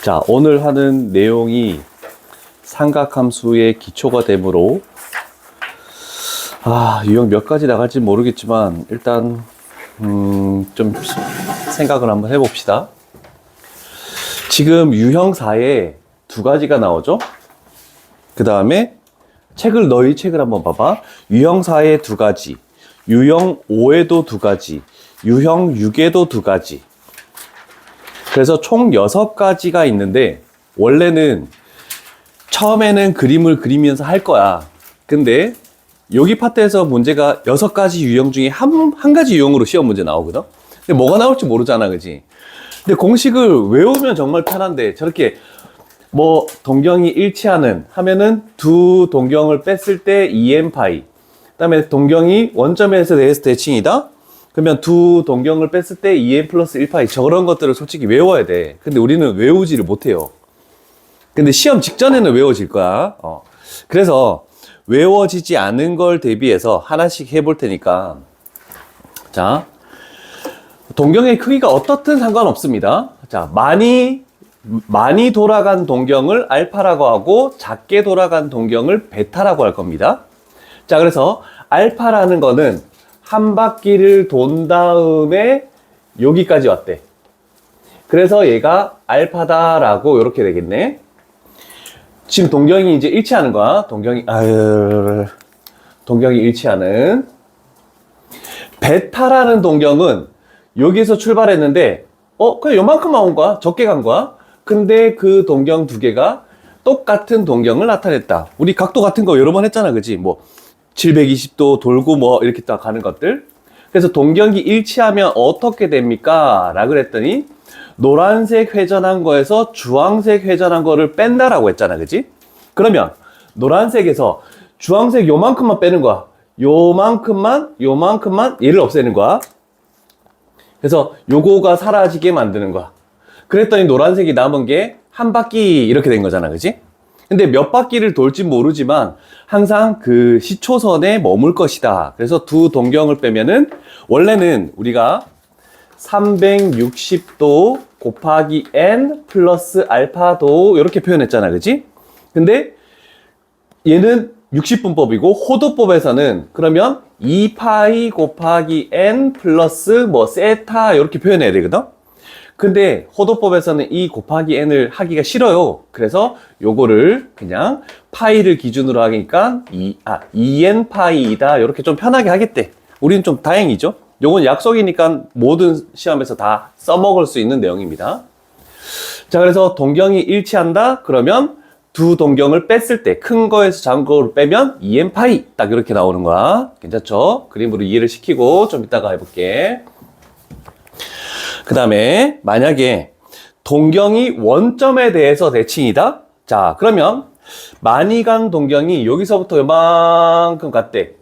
자, 오늘 하는 내용이 삼각함수의 기초가 되므로 유형 몇 가지 나갈지 모르겠지만 일단 좀 생각을 한번 해봅시다. 지금 유형 4에 두 가지가 나오죠. 그 다음에 너희 책을 한번 봐봐. 유형 4에 두 가지, 유형 5에도 두 가지, 유형 6에도 두 가지. 그래서 총 6가지가 있는데, 원래는 처음에는 그림을 그리면서 할 거야. 근데 여기 파트에서 문제가 6가지 유형 중에 한 가지 유형으로 시험 문제 나오거든. 근데 뭐가 나올지 모르잖아, 그지? 근데 공식을 외우면 정말 편한데, 저렇게 뭐 동경이 일치하는 하면은 두 동경을 뺐을 때 2n파이, 그 다음에 동경이 원점에서 내에서 대칭이다 그러면 두 동경을 뺐을 때 2n 플러스 1파이, 저런 것들을 솔직히 외워야 돼. 근데 우리는 외우지를 못해요. 근데 시험 직전에는 외워질 거야. 그래서 외워지지 않은 걸 대비해서 하나씩 해볼 테니까. 자, 동경의 크기가 어떻든 상관없습니다. 자, 많이 돌아간 동경을 알파라고 하고 작게 돌아간 동경을 베타라고 할 겁니다. 자, 그래서 알파라는 거는 한 바퀴를 돈 다음에 여기까지 왔대. 그래서 얘가 알파다라고 이렇게 되겠네. 지금 동경이 이제 일치하는 거야. 동경이 일치하는. 베타라는 동경은 여기서 출발했는데 그냥 요만큼만 온 거야. 적게 간 거야. 근데 그 동경 두 개가 똑같은 동경을 나타냈다. 우리 각도 같은 거 여러 번 했잖아, 그지? 뭐 720도 돌고 뭐 이렇게 딱 가는 것들. 그래서 동경이 일치하면 어떻게 됩니까? 라고 그랬더니 노란색 회전한 거에서 주황색 회전한 거를 뺀다라고 했잖아, 그지? 그러면 노란색에서 주황색 요만큼만 빼는 거야. 요만큼만 얘를 없애는 거야. 그래서 요거가 사라지게 만드는 거야. 그랬더니 노란색이 남은 게 한 바퀴 이렇게 된 거잖아, 그지? 근데 몇 바퀴를 돌지 모르지만 항상 그 시초선에 머물 것이다. 그래서 두 동경을 빼면은 원래는 우리가 360도 곱하기 n 플러스 알파도 이렇게 표현했잖아, 그지? 근데 얘는 60분법이고 호도법에서는 그러면 2파이 곱하기 n 플러스 뭐 세타 이렇게 표현해야 되거든? 근데 호도법에서는 이 곱하기 n을 하기가 싫어요. 그래서 요거를 그냥 파이를 기준으로 하니까 2n 파이이다. 이렇게 좀 편하게 하겠대. 우리는 좀 다행이죠. 요건 약속이니까 모든 시험에서 다 써먹을 수 있는 내용입니다. 자, 그래서 동경이 일치한다? 그러면 두 동경을 뺐을 때 큰 거에서 작은 거로 빼면 2n 파이 딱 이렇게 나오는 거야. 괜찮죠? 그림으로 이해를 시키고 좀 이따가 해볼게. 그 다음에 만약에 동경이 원점에 대해서 대칭이다. 자, 그러면 많이 간 동경이 여기서부터 요만큼 갔대.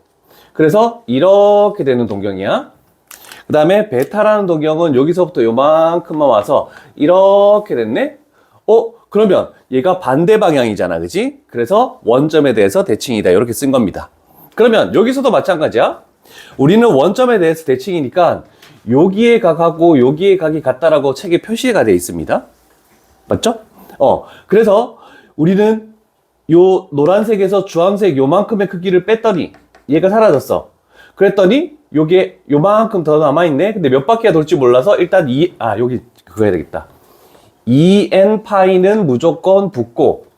그래서 이렇게 되는 동경이야. 그 다음에 베타라는 동경은 여기서부터 요만큼만 와서 이렇게 됐네. 그러면 얘가 반대 방향이잖아, 그지? 그래서 원점에 대해서 대칭이다, 이렇게 쓴 겁니다. 그러면 여기서도 마찬가지야. 우리는 원점에 대해서 대칭이니까 여기에 각하고 여기에 각이 같다라고 책에 표시가 되어 있습니다. 맞죠? 그래서 우리는 요 노란색에서 주황색 요만큼의 크기를 뺐더니 얘가 사라졌어. 그랬더니 요게 요만큼 더 남아있네. 근데 몇 바퀴가 돌지 몰라서 일단 여기 그거 해야 되겠다. 2n 파이는 무조건 붙고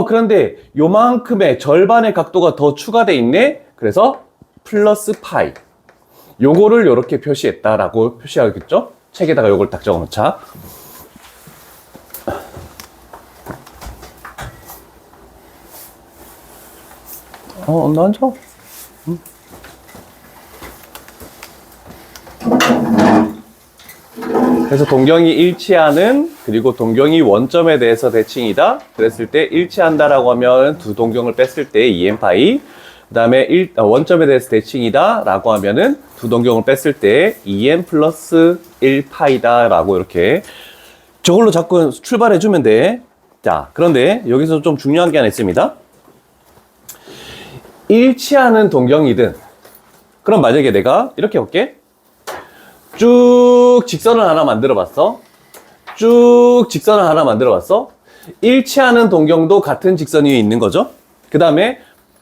그런데 요만큼의 절반의 각도가 더 추가돼 있네. 그래서 플러스 파이. 요거를 요렇게 표시했다라고 표시하겠죠? 책에다가 요걸 딱 적어 놓자. 너 앉아. 그래서 동경이 일치하는, 그리고 동경이 원점에 대해서 대칭이다. 그랬을 때 일치한다라고 하면 두 동경을 뺐을 때 2n파이. 그 다음에 원점에 대해서 대칭이다 라고 하면은 두 동경을 뺐을 때 2n 플러스 1파이다 라고 이렇게 저걸로 자꾸 출발해 주면 돼. 자, 그런데 여기서 좀 중요한 게 하나 있습니다. 일치하는 동경이든, 그럼 만약에 내가 이렇게 볼게. 쭉 직선을 하나 만들어 봤어. 쭉 직선을 하나 만들어 봤어. 일치하는 동경도 같은 직선 위에 있는 거죠. 그 다음에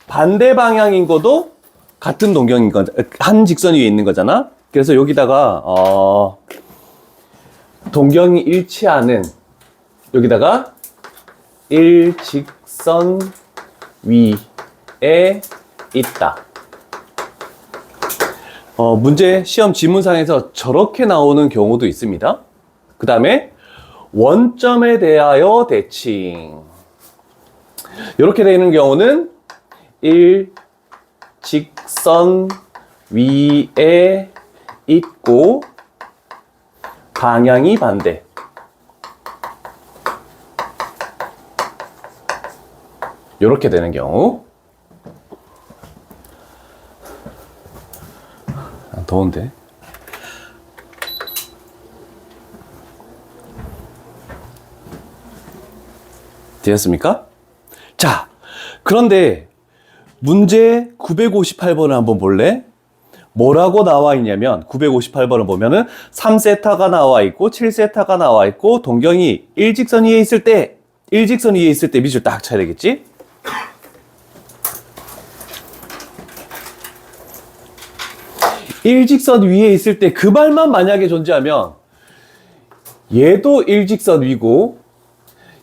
반대 방향인 것도 같은 동경인 거, 한 직선 위에 있는 거잖아. 그래서 여기다가 동경이 일치하는, 여기다가 일직선 위에 있다. 문제 시험 지문상에서 저렇게 나오는 경우도 있습니다. 그 다음에 원점에 대하여 대칭. 이렇게 되는 경우는 일직선 위에 있고 방향이 반대. 이렇게 되는 경우. 더운데. 되었습니까? 자, 그런데 문제 958번을 한번 볼래? 뭐라고 나와 있냐면 958번을 보면은 3세타가 나와 있고 7세타가 나와 있고 동경이 일직선 위에 있을 때 밑줄 딱 쳐야 되겠지? 일직선 위에 있을 때 그 말만 만약에 존재하면 얘도 일직선 위고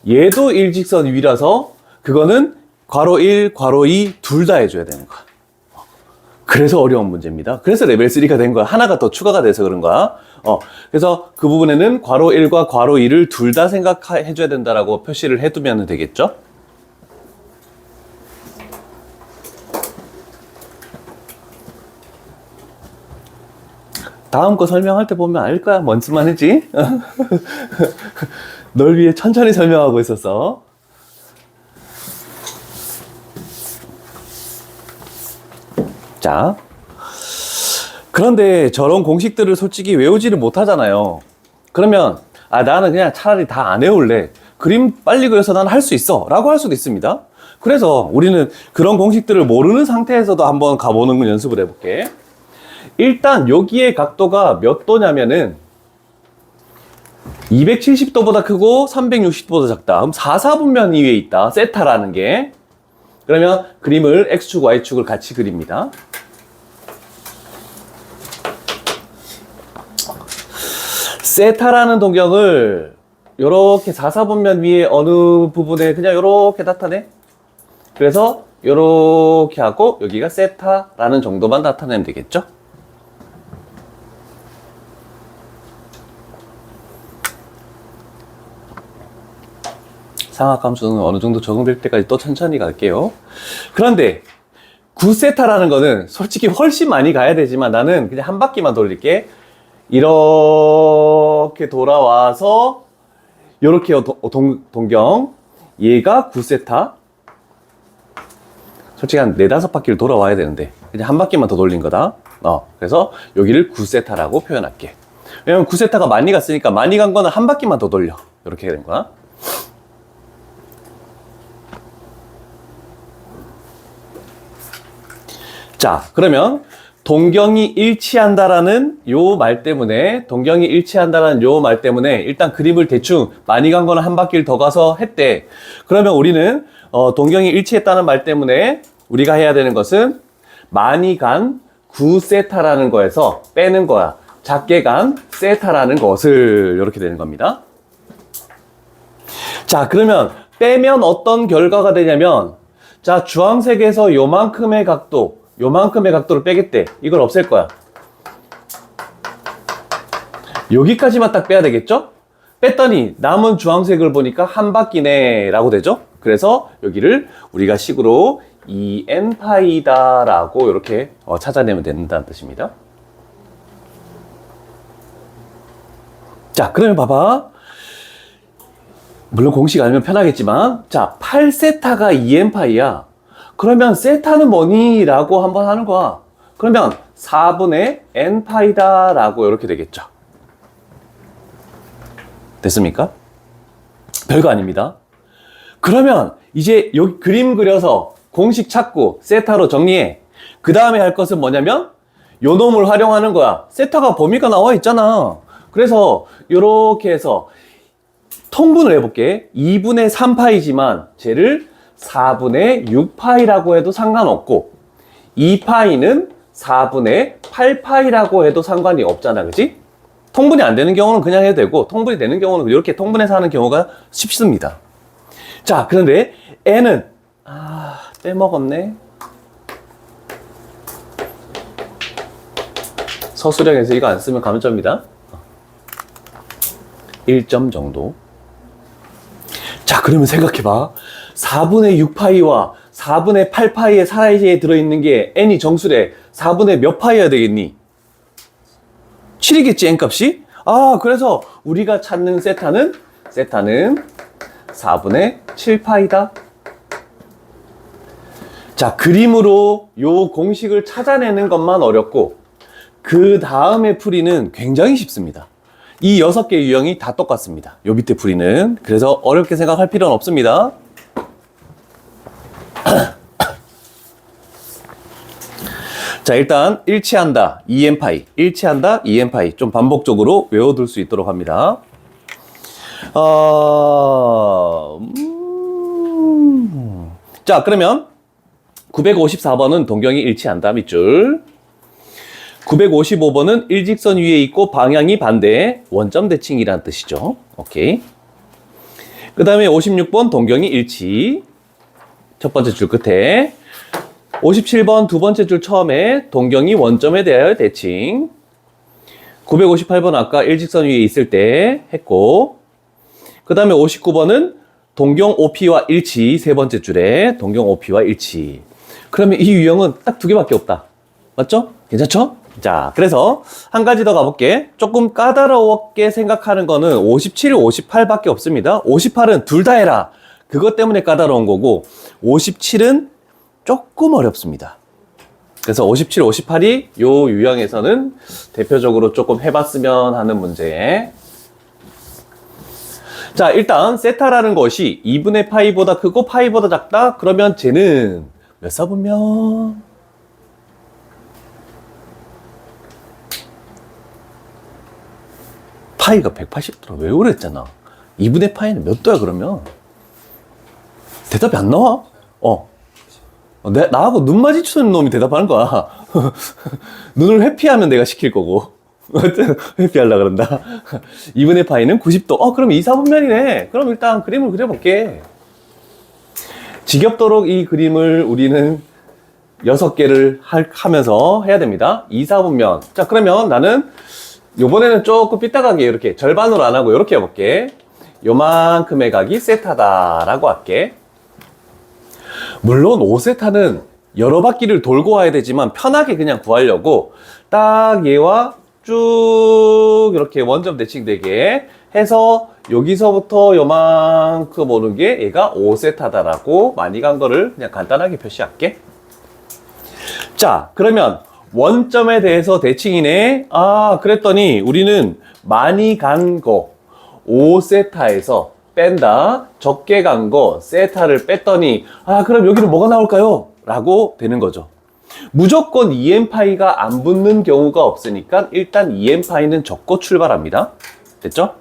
얘도 일직선 위라서 그거는 괄호 1, 괄호 2 둘 다 해줘야 되는 거야. 그래서 어려운 문제입니다. 그래서 레벨 3가 된 거야. 하나가 더 추가가 돼서 그런 거야. 그래서 그 부분에는 괄호 1과 괄호 2를 둘 다 생각해줘야 된다라고 표시를 해두면 되겠죠? 다음 거 설명할 때 보면 알 거야. 뭔지만 했지? 널 위해 천천히 설명하고 있었어. 자, 그런데 저런 공식들을 솔직히 외우지를 못하잖아요. 그러면 나는 그냥 차라리 다 안 외울래. 그림 빨리 그려서 난 할 수 있어 라고 할 수도 있습니다. 그래서 우리는 그런 공식들을 모르는 상태에서도 한번 가보는 연습을 해볼게. 일단 여기에 각도가 몇 도냐면은 270도보다 크고 360도보다 작다. 그럼 4, 4분면 위에 있다. 세타라는 게. 그러면 그림을 X축, Y축을 같이 그립니다. 세타라는 동경을 이렇게 4, 4분면 위에 어느 부분에 그냥 이렇게 나타내. 그래서 이렇게 하고 여기가 세타라는 정도만 나타내면 되겠죠? 상하함수는 어느 정도 적응될 때까지 또 천천히 갈게요. 그런데 9세타라는 거는 솔직히 훨씬 많이 가야 되지만 나는 그냥 한 바퀴만 돌릴게. 이렇게 돌아와서 이렇게 동경. 얘가 9세타. 솔직히 한 4, 5바퀴를 돌아와야 되는데 그냥 한 바퀴만 더 돌린 거다. 그래서 여기를 9세타라고 표현할게. 왜냐면 9세타가 많이 갔으니까 많이 간 거는 한 바퀴만 더 돌려. 이렇게 되는 거야. 자, 그러면 동경이 일치한다라는 요 말 때문에 일단 그림을 대충 많이 간 거는 한 바퀴를 더 가서 했대. 그러면 우리는 동경이 일치했다는 말 때문에 우리가 해야 되는 것은 많이 간 9세타라는 거에서 빼는 거야. 작게 간 세타라는 것을 이렇게 되는 겁니다. 자, 그러면 빼면 어떤 결과가 되냐면 자, 주황색에서 요만큼의 각도를 빼겠대. 이걸 없앨 거야. 여기까지만 딱 빼야 되겠죠? 뺐더니 남은 주황색을 보니까 한 바퀴네 라고 되죠? 그래서 여기를 우리가 식으로 2n파이다 라고 이렇게 찾아내면 된다는 뜻입니다. 자, 그러면 봐봐. 물론 공식 알면 편하겠지만 자, 8세타가 2n파이야. 그러면 세타는 뭐니? 라고 한번 하는 거야. 그러면 4분의 n파이다 라고 이렇게 되겠죠. 됐습니까? 별거 아닙니다. 그러면 이제 여기 그림 그려서 공식 찾고 세타로 정리해. 그 다음에 할 것은 뭐냐면 요 놈을 활용하는 거야. 세타가 범위가 나와 있잖아. 그래서 이렇게 해서 통분을 해볼게. 2분의 3파이지만 쟤를 4분의 6파이라고 해도 상관없고 2파이는 4분의 8파이라고 해도 상관이 없잖아. 그치? 통분이 안 되는 경우는 그냥 해도 되고 통분이 되는 경우는 이렇게 통분해서 하는 경우가 쉽습니다. 자, 그런데 n은 빼먹었네. 서술형에서 이거 안 쓰면 감점입니다. 1점 정도. 자, 그러면 생각해봐. 4분의 6파이와 4분의 8파이의 사이에 들어있는 게 n이 정수래. 4분의 몇 파이여야 되겠니? 7이겠지, n값이? 그래서 우리가 찾는 세타는 4분의 7파이다. 자, 그림으로 요 공식을 찾아내는 것만 어렵고 그 다음에 풀이는 굉장히 쉽습니다. 이 6개의 유형이 다 똑같습니다. 요 밑에 풀이는. 그래서 어렵게 생각할 필요는 없습니다. 자, 일단 일치한다, EM파이. 일치한다, EM파이. 좀 반복적으로 외워둘 수 있도록 합니다. 자, 그러면 954번은 동경이 일치한다, 밑줄. 955번은 일직선 위에 있고 방향이 반대, 원점 대칭이라는 뜻이죠. 오케이. 그 다음에 56번 동경이 일치. 첫 번째 줄 끝에. 57번 두 번째 줄 처음에 동경이 원점에 대하여 대칭. 958번 아까 일직선 위에 있을 때 했고, 그 다음에 59번은 동경 OP와 일치. 세 번째 줄에 동경 OP와 일치. 그러면 이 유형은 딱 2개밖에 없다. 맞죠? 괜찮죠? 자, 그래서 한 가지 더 가볼게. 조금 까다롭게 생각하는 거는 57, 58밖에 없습니다. 58은 둘 다 해라. 그것 때문에 까다로운 거고 57은 조금 어렵습니다. 그래서 57, 58이 요 유형에서는 대표적으로 조금 해봤으면 하는 문제. 자, 일단 세타라는 것이 2분의 파이보다 크고 파이보다 작다? 그러면 쟤는 몇 사분면? 파이가 180도라 왜 그랬잖아. 2분의 파이는 몇 도야 그러면? 대답이 안 나와? 나하고 눈 마주치는 놈이 대답하는 거야. 눈을 회피하면 내가 시킬 거고. 회피하려고 그런다. 2분의 파이는 90도. 그럼 2, 4분면이네. 그럼 일단 그림을 그려볼게. 지겹도록 이 그림을 우리는 6개를 하면서 해야 됩니다. 2, 4분면. 자, 그러면 나는 요번에는 조금 삐딱하게 이렇게 절반으로 안 하고 이렇게 해볼게. 요만큼의 각이 세타다라고 할게. 물론 5세타는 여러 바퀴를 돌고 와야 되지만 편하게 그냥 구하려고 딱 얘와 쭉 이렇게 원점 대칭되게 해서 여기서부터 요만큼 오는 게 얘가 5세타다라고 많이 간 거를 그냥 간단하게 표시할게. 자, 그러면 원점에 대해서 대칭이네. 그랬더니 우리는 많이 간 거 5세타에서 뺀다. 적게 간 거 세타를 뺐더니 그럼 여기는 뭐가 나올까요? 라고 되는 거죠. 무조건 EM파이가 안 붙는 경우가 없으니까 일단 EM파이는 적고 출발합니다. 됐죠?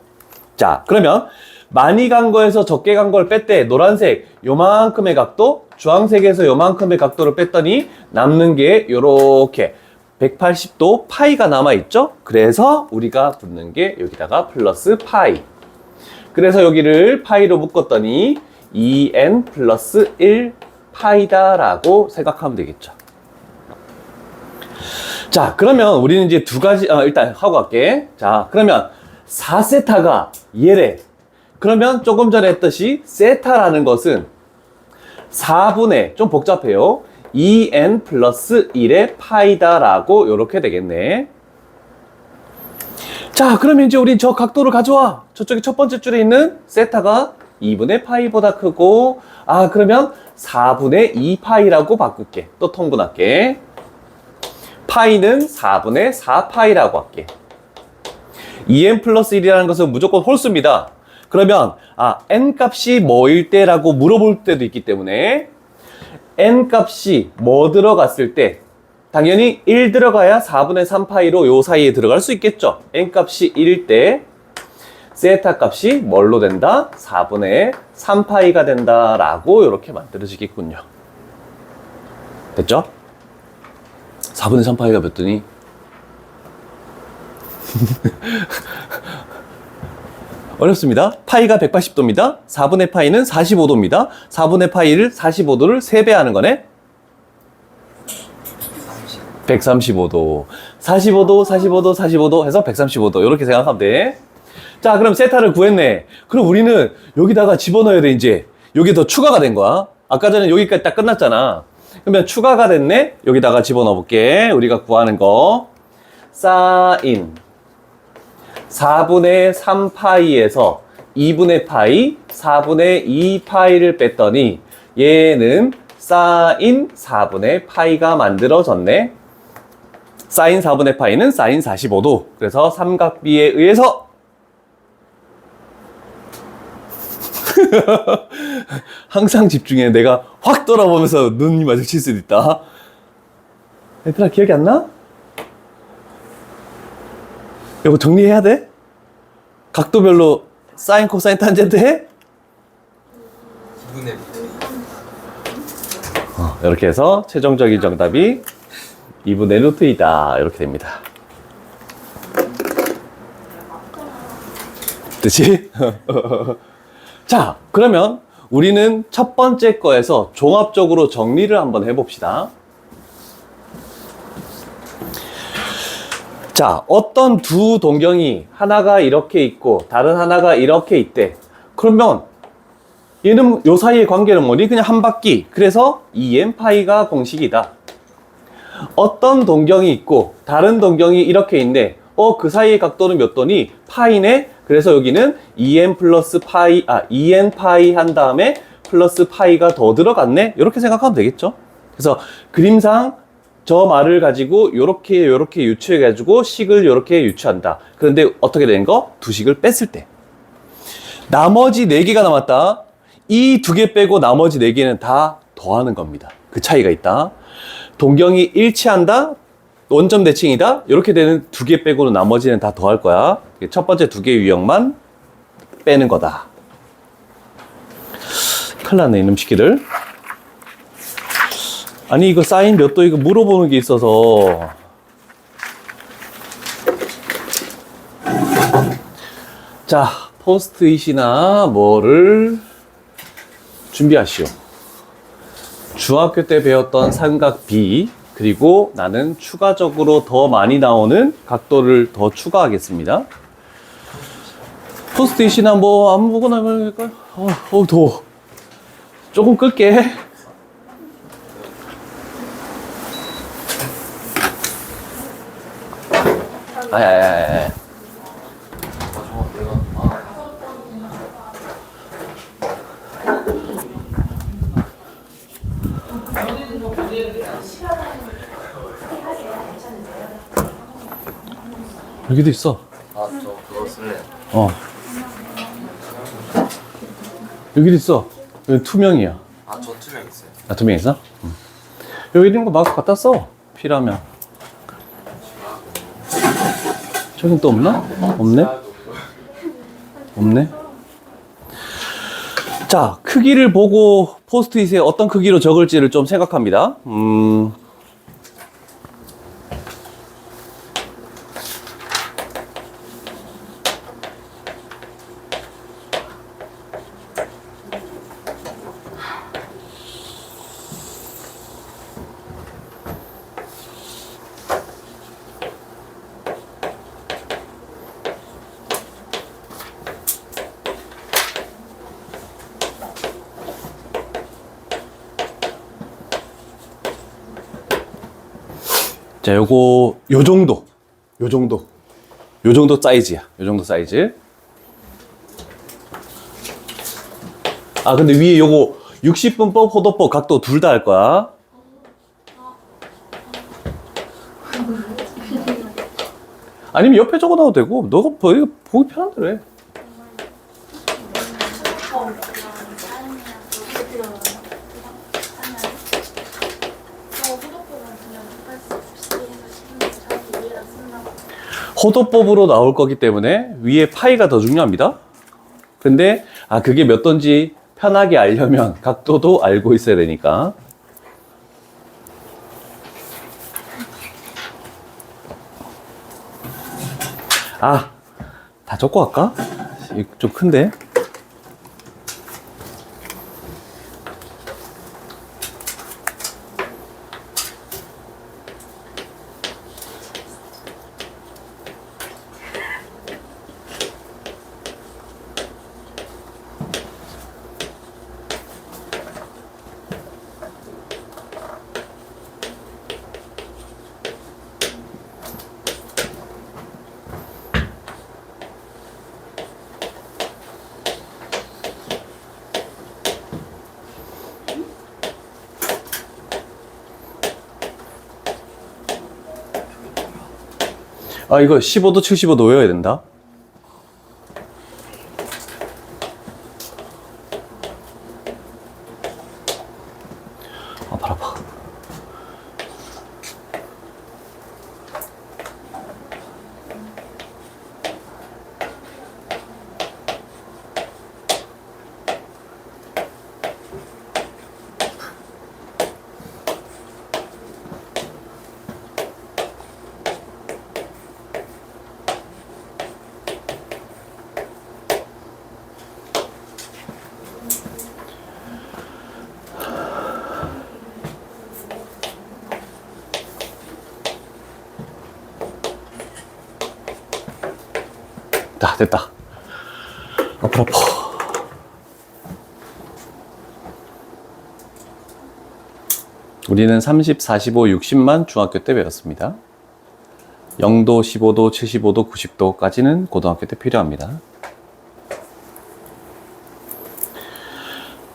자, 그러면 많이 간 거에서 적게 간 걸 뺐대. 노란색 요만큼의 각도, 주황색에서 요만큼의 각도를 뺐더니 남는 게 요렇게 180도 파이가 남아있죠? 그래서 우리가 붙는 게 여기다가 플러스 파이. 그래서 여기를 파이로 묶었더니 2n 플러스 1 파이다라고 생각하면 되겠죠. 자, 그러면 우리는 이제 두 가지, 일단 하고 갈게. 자, 그러면 4세타가 얘래. 그러면 조금 전에 했듯이 세타라는 것은 4분의, 좀 복잡해요. 2n 플러스 1의 파이다라고 이렇게 되겠네. 자, 그러면 이제 우린 저 각도를 가져와. 저쪽에 첫 번째 줄에 있는 세타가 2분의 파이보다 크고, 그러면 4분의 2파이라고 바꿀게. 또 통분할게. 파이는 4분의 4파이라고 할게. 2n 플러스 1이라는 것은 무조건 홀수입니다. 그러면 n 값이 뭐일 때라고 물어볼 때도 있기 때문에 n 값이 뭐 들어갔을 때 당연히 1 들어가야 4분의 3파이로 요 사이에 들어갈 수 있겠죠. n 값이 1일 때 세타 값이 뭘로 된다? 4분의 3파이가 된다라고 이렇게 만들어지겠군요. 됐죠? 4분의 3파이가 몇 도니? 어렵습니다. 파이가 180도입니다. 4분의 파이는 45도입니다. 4분의 파이를 45도를 3배 하는 거네? 135도. 45도, 45도, 45도 해서 135도. 이렇게 생각하면 돼. 자, 그럼 세타를 구했네. 그럼 우리는 여기다가 집어넣어야 돼, 이제. 여기 더 추가가 된 거야. 아까 전에 여기까지 딱 끝났잖아. 그러면 추가가 됐네? 여기다가 집어넣어 볼게. 우리가 구하는 거. 사인 4분의 3파이에서 2분의 파이, 4분의 2파이를 뺐더니 얘는 사인 4분의 파이가 만들어졌네. 사인 4분의 파이는 사인 45도. 그래서 삼각비에 의해서 항상 집중해. 내가 확 돌아보면서 눈이 마주칠 수도 있다. 얘들아, 기억이 안 나? 이거 정리해야 돼? 각도별로 사인, 코사인, 탄젠트 해? 2분의 이렇게 해서 최종적인 정답이 2분의 루트이다. 이렇게 됩니다. 됐지? 자, 그러면 우리는 첫 번째 거에서 종합적으로 정리를 한번 해봅시다. 자, 어떤 두 동경이 하나가 이렇게 있고 다른 하나가 이렇게 있대. 그러면 얘는 요 사이의 관계는 뭐니? 그냥 한 바퀴. 그래서 2n파이가 공식이다. 어떤 동경이 있고 다른 동경이 이렇게 있네. 그 사이의 각도는 몇 도니? 파이네. 그래서 여기는 2n 플러스 파이, 2n파이 한 다음에 플러스 파이가 더 들어갔네. 이렇게 생각하면 되겠죠. 그래서 그림상 저 말을 가지고 요렇게 유추해 가지고 식을 요렇게 유추한다. 그런데 어떻게 되는 거? 두 식을 뺐을 때 나머지 4개가 남았다. 이 2개 빼고 나머지 4개는 다 더하는 겁니다. 그 차이가 있다. 동경이 일치한다. 원점 대칭이다. 이렇게 되는 2개 빼고는 나머지는 다 더할 거야. 첫 번째 2개 유형만 빼는 거다. 큰일 났네, 이놈 시키들. 아니, 이거 사인 몇 도 이거 물어보는 게 있어서. 자, 포스트잇이나 뭐를 준비하시오. 중학교 때 배웠던 삼각 B, 그리고 나는 추가적으로 더 많이 나오는 각도를 더 추가하겠습니다. 포스트잇이나 뭐 아무거나 할까요? 더워. 조금 끌게. 아야야야. 여기도 있어. 저 그거 쓸래요. 여기도 있어. 여기 투명이야. 저 투명 있어요. 투명 있어? 응. 여기 있는 거 막 갖다 써. 필요하면. 저긴 또 없나? 없네? 없네? 자, 크기를 보고 포스트잇에 어떤 크기로 적을지를 좀 생각합니다. 자, 요거 요 정도 사이즈야. 요 정도 사이즈. 근데 위에 요거 60분법, 호도법 각도 둘 다 할 거야. 아니면 옆에 적어놔도 되고, 너가 보기 편한 대로 해. 호도법으로 나올 거기 때문에 위에 파이가 더 중요합니다. 근데 그게 몇 도인지 편하게 알려면 각도도 알고 있어야 되니까. 다 적고 할까? 이거 좀 큰데? 이거 15도, 75도 외워야 된다. 발 아파. 됐다. 아파. 우리는 30, 45, 60만 중학교 때 배웠습니다. 0도, 15도, 75도, 90도까지는 고등학교 때 필요합니다.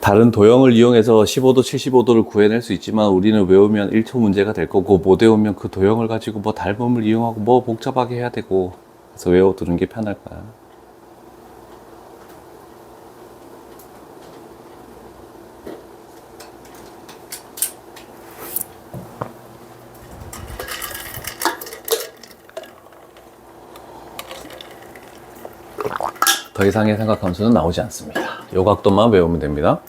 다른 도형을 이용해서 15도, 75도를 구해낼 수 있지만 우리는 외우면 1초 문제가 될 거고 못 외우면 그 도형을 가지고 뭐 닮음을 이용하고 뭐 복잡하게 해야 되고 그래서 외워두는 게 편할 거야. 더 이상의 삼각함수는 나오지 않습니다. 요 각도만 외우면 됩니다.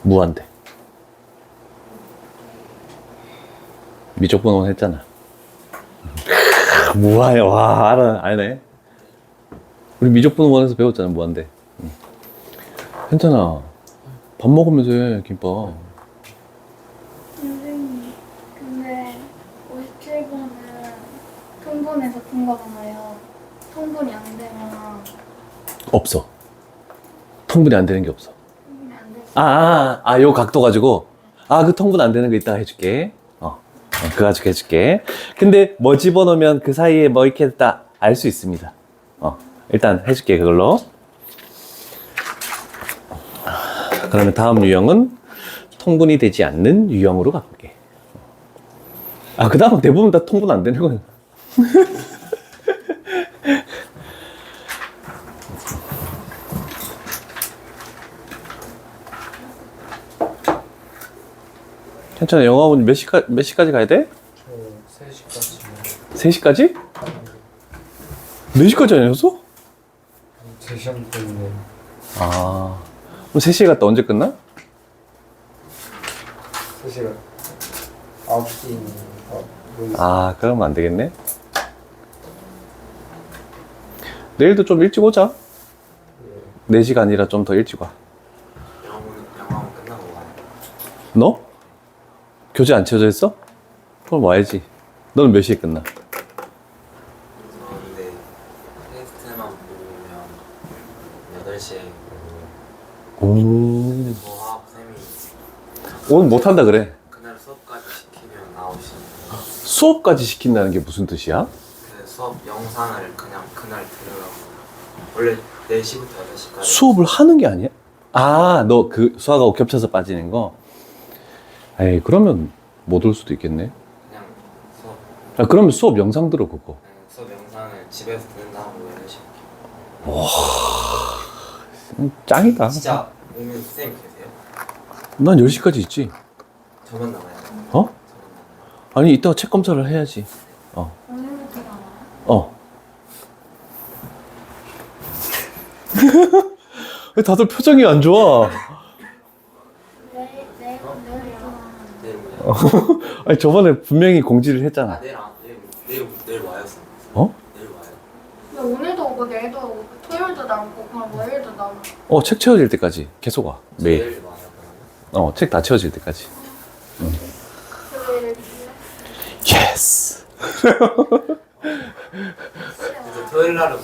무한대. 미적분원 했잖아. 무한해. 와, 알네. 우리 미적분원에서 배웠잖아, 무한대. 괜찮아. 밥 먹으면서 해, 김밥. 선생님, 근데 57번은 통분해서 푼 거잖아요. 통분이 안 되면 없어. 통분이 안 되는 게 없어. 통분이 안 돼서 요 각도 가지고. 그 통분 안 되는 거 이따 해줄게. 그거 가지고 해줄게. 근데 뭐 집어넣으면 그 사이에 뭐 이렇게 했다 알 수 있습니다. 일단 해줄게, 그걸로. 그러면 다음 유형은 통분이 되지 않는 유형으로 가볼게. 그 다음은 대부분 다 통분 안 되는 거예요. 괜찮아. 영화원 몇 시까지 가야 돼? 저 3시까지 3시까지? 4시까지 아니었어? 제 시험 때문에 그럼 3시에 갔다 언제 끝나? 3시간 9시 그러면 안 되겠네. 내일도 좀 일찍 오자. 4시가 아니라 좀 더 일찍 와. 영화만 끝나고 와요. 너? 교재 안 채워져 있어? 그럼 와야지. 너는 몇 시에 끝나? 근데 테스트만 보면 8시에 오. 저하고 쌤이 오늘 못한다 그래. 그날 수업까지 시키면 9시. 수업까지 시킨다는 게 무슨 뜻이야? 그 수업 영상을 그냥 그날 들으라고. 원래 4시부터 8시까지. 수업을 하는 게 아니야? 아, 너 그 수학하고 겹쳐서 빠지는 거? 에이, 그러면 못 올 수도 있겠네. 그냥 수업, 아, 그러면 수업 영상 들어, 그거. 수업 영상을 집에서 듣는 다음에 8시. 짱이다. 진짜 오면 쌤 계세요? 난 10시까지 있지. 저만 나가요. 어? 저만 나가요. 아니, 이따가 책 검사를 해야지. 오늘부터 나와요? 어. 왜 다들 표정이 안 좋아? 내일부터 내일 뭐냐? 아니, 저번에 분명히 공지를 했잖아. 내일 안, 내일 와요 쌤. 어? 내일 와요. 근데 오늘도 오고 내일도 오고 토요일도 남고 그럼 월요일도 남고 책 채워질 때까지 계속 와. 매일. 내일 와요 그러면. 책 다 채워질 때까지. 토요일 예스. 그래서 토요일 날은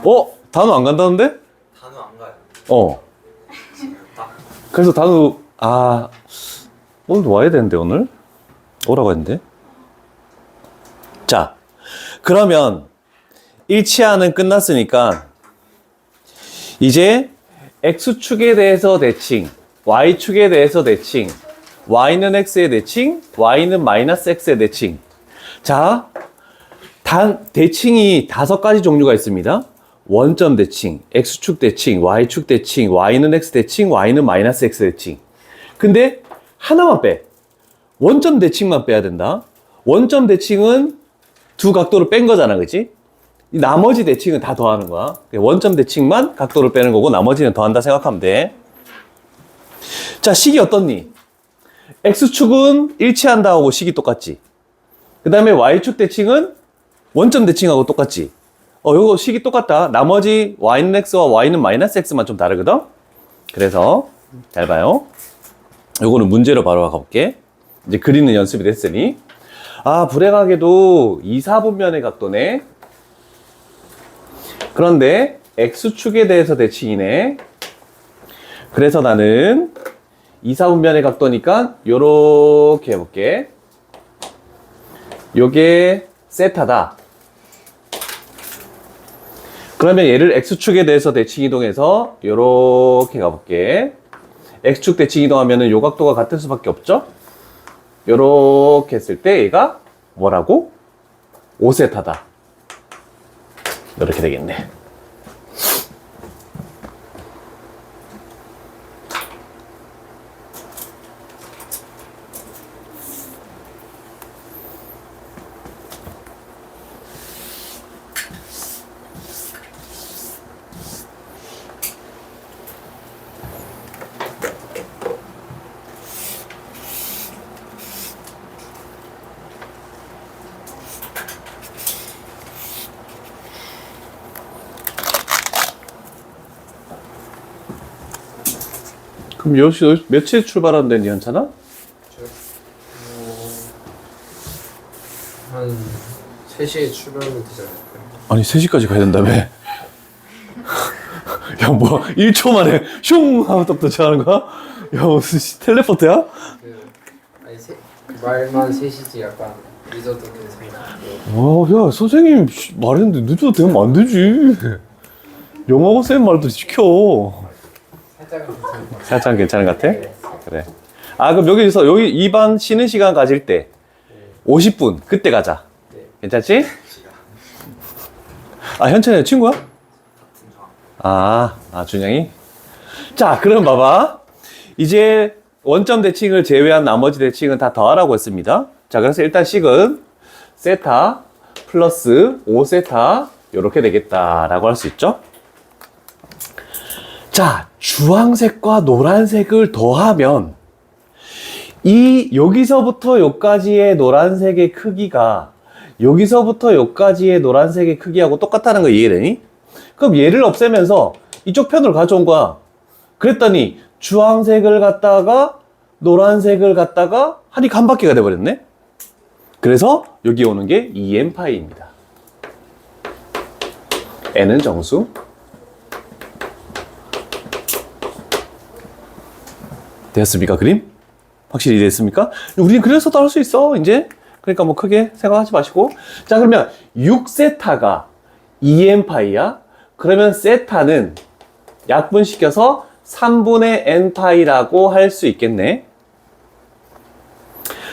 못 와요. 단우 안 간다는데? 단우 안 가요. 딱 그래서 단우, 오늘도 와야 되는데, 오늘? 오라고 했는데. 자, 그러면, 일치하는 끝났으니까, 이제, X축에 대해서 대칭, Y축에 대해서 대칭, Y는 X의 대칭, Y는 마이너스 X의 대칭. 자, 대칭이 5가지 종류가 있습니다. 원점 대칭, X축 대칭, Y축 대칭, Y는 X 대칭, Y는 마이너스 X 대칭. 근데 하나만 빼. 원점 대칭만 빼야 된다. 원점 대칭은 두 각도를 뺀 거잖아, 그치? 나머지 대칭은 다 더하는 거야. 원점 대칭만 각도를 빼는 거고 나머지는 더한다 생각하면 돼. 자, 식이 어떻니? X축은 일치한다 하고 식이 똑같지. 그 다음에 Y축 대칭은 원점 대칭하고 똑같지. 요거 식이 똑같다. 나머지 Y는 X와 Y는 마이너스 X만 좀 다르거든? 그래서, 잘 봐요. 요거는 문제로 바로 가볼게. 이제 그리는 연습이 됐으니. 불행하게도 2, 4분면의 각도네. 그런데, X축에 대해서 대칭이네. 그래서 나는 2, 4분면의 각도니까, 요렇게 해볼게. 요게 세타다. 그러면 얘를 X축에 대해서 대칭 이동해서 요렇게 가볼게. X축 대칭 이동하면은 요 각도가 같을 수밖에 없죠? 요렇게 했을 때 얘가 뭐라고? 5세타다. 이렇게 되겠네. 그럼 며칠 출발하는데 니 한차나? 한 3시에 출발하면 되지 않을까요? 아니 3시까지 가야 된다며. 야, 뭐 1초 만에 슝 하고 또 도착하는 거야? 야, 무슨 텔레포트야? 말만 3시지 약간 늦어도 괜찮아요. 야, 선생님 말했는데 늦어도 되면 안 되지. 영어고 쌤 말도 지켜. 살짝은 괜찮은 것 같아요. 살짝 괜찮은 것 같아? 그래. 그럼 여기 2반 쉬는 시간 가질 때 50분 그때 가자. 네. 괜찮지? 현찬이 친구야? 준영이? 자, 그럼 봐봐. 이제 원점 대칭을 제외한 나머지 대칭은 다 더하라고 했습니다. 자, 그래서 일단 식은 세타 플러스 5세타 이렇게 되겠다라고 할 수 있죠. 자, 주황색과 노란색을 더하면 여기서부터 여기까지의 노란색의 크기가 여기서부터 여기까지의 노란색의 크기하고 똑같다는 거 이해되니? 그럼 얘를 없애면서 이쪽 편으로 가져온 거야. 그랬더니 주황색을 갖다가 노란색을 갖다가 하니까 한 바퀴가 돼버렸네? 그래서 여기 오는 게 2n 파이입니다. n은 정수. 되었습니까, 그림? 확실히 됐습니까? 우리는 그래서도 할 수 있어, 이제. 그러니까 뭐 크게 생각하지 마시고. 자, 그러면 6세타가 2n 파이야? 그러면 세타는 약분시켜서 3분의 n 파이라고 할 수 있겠네.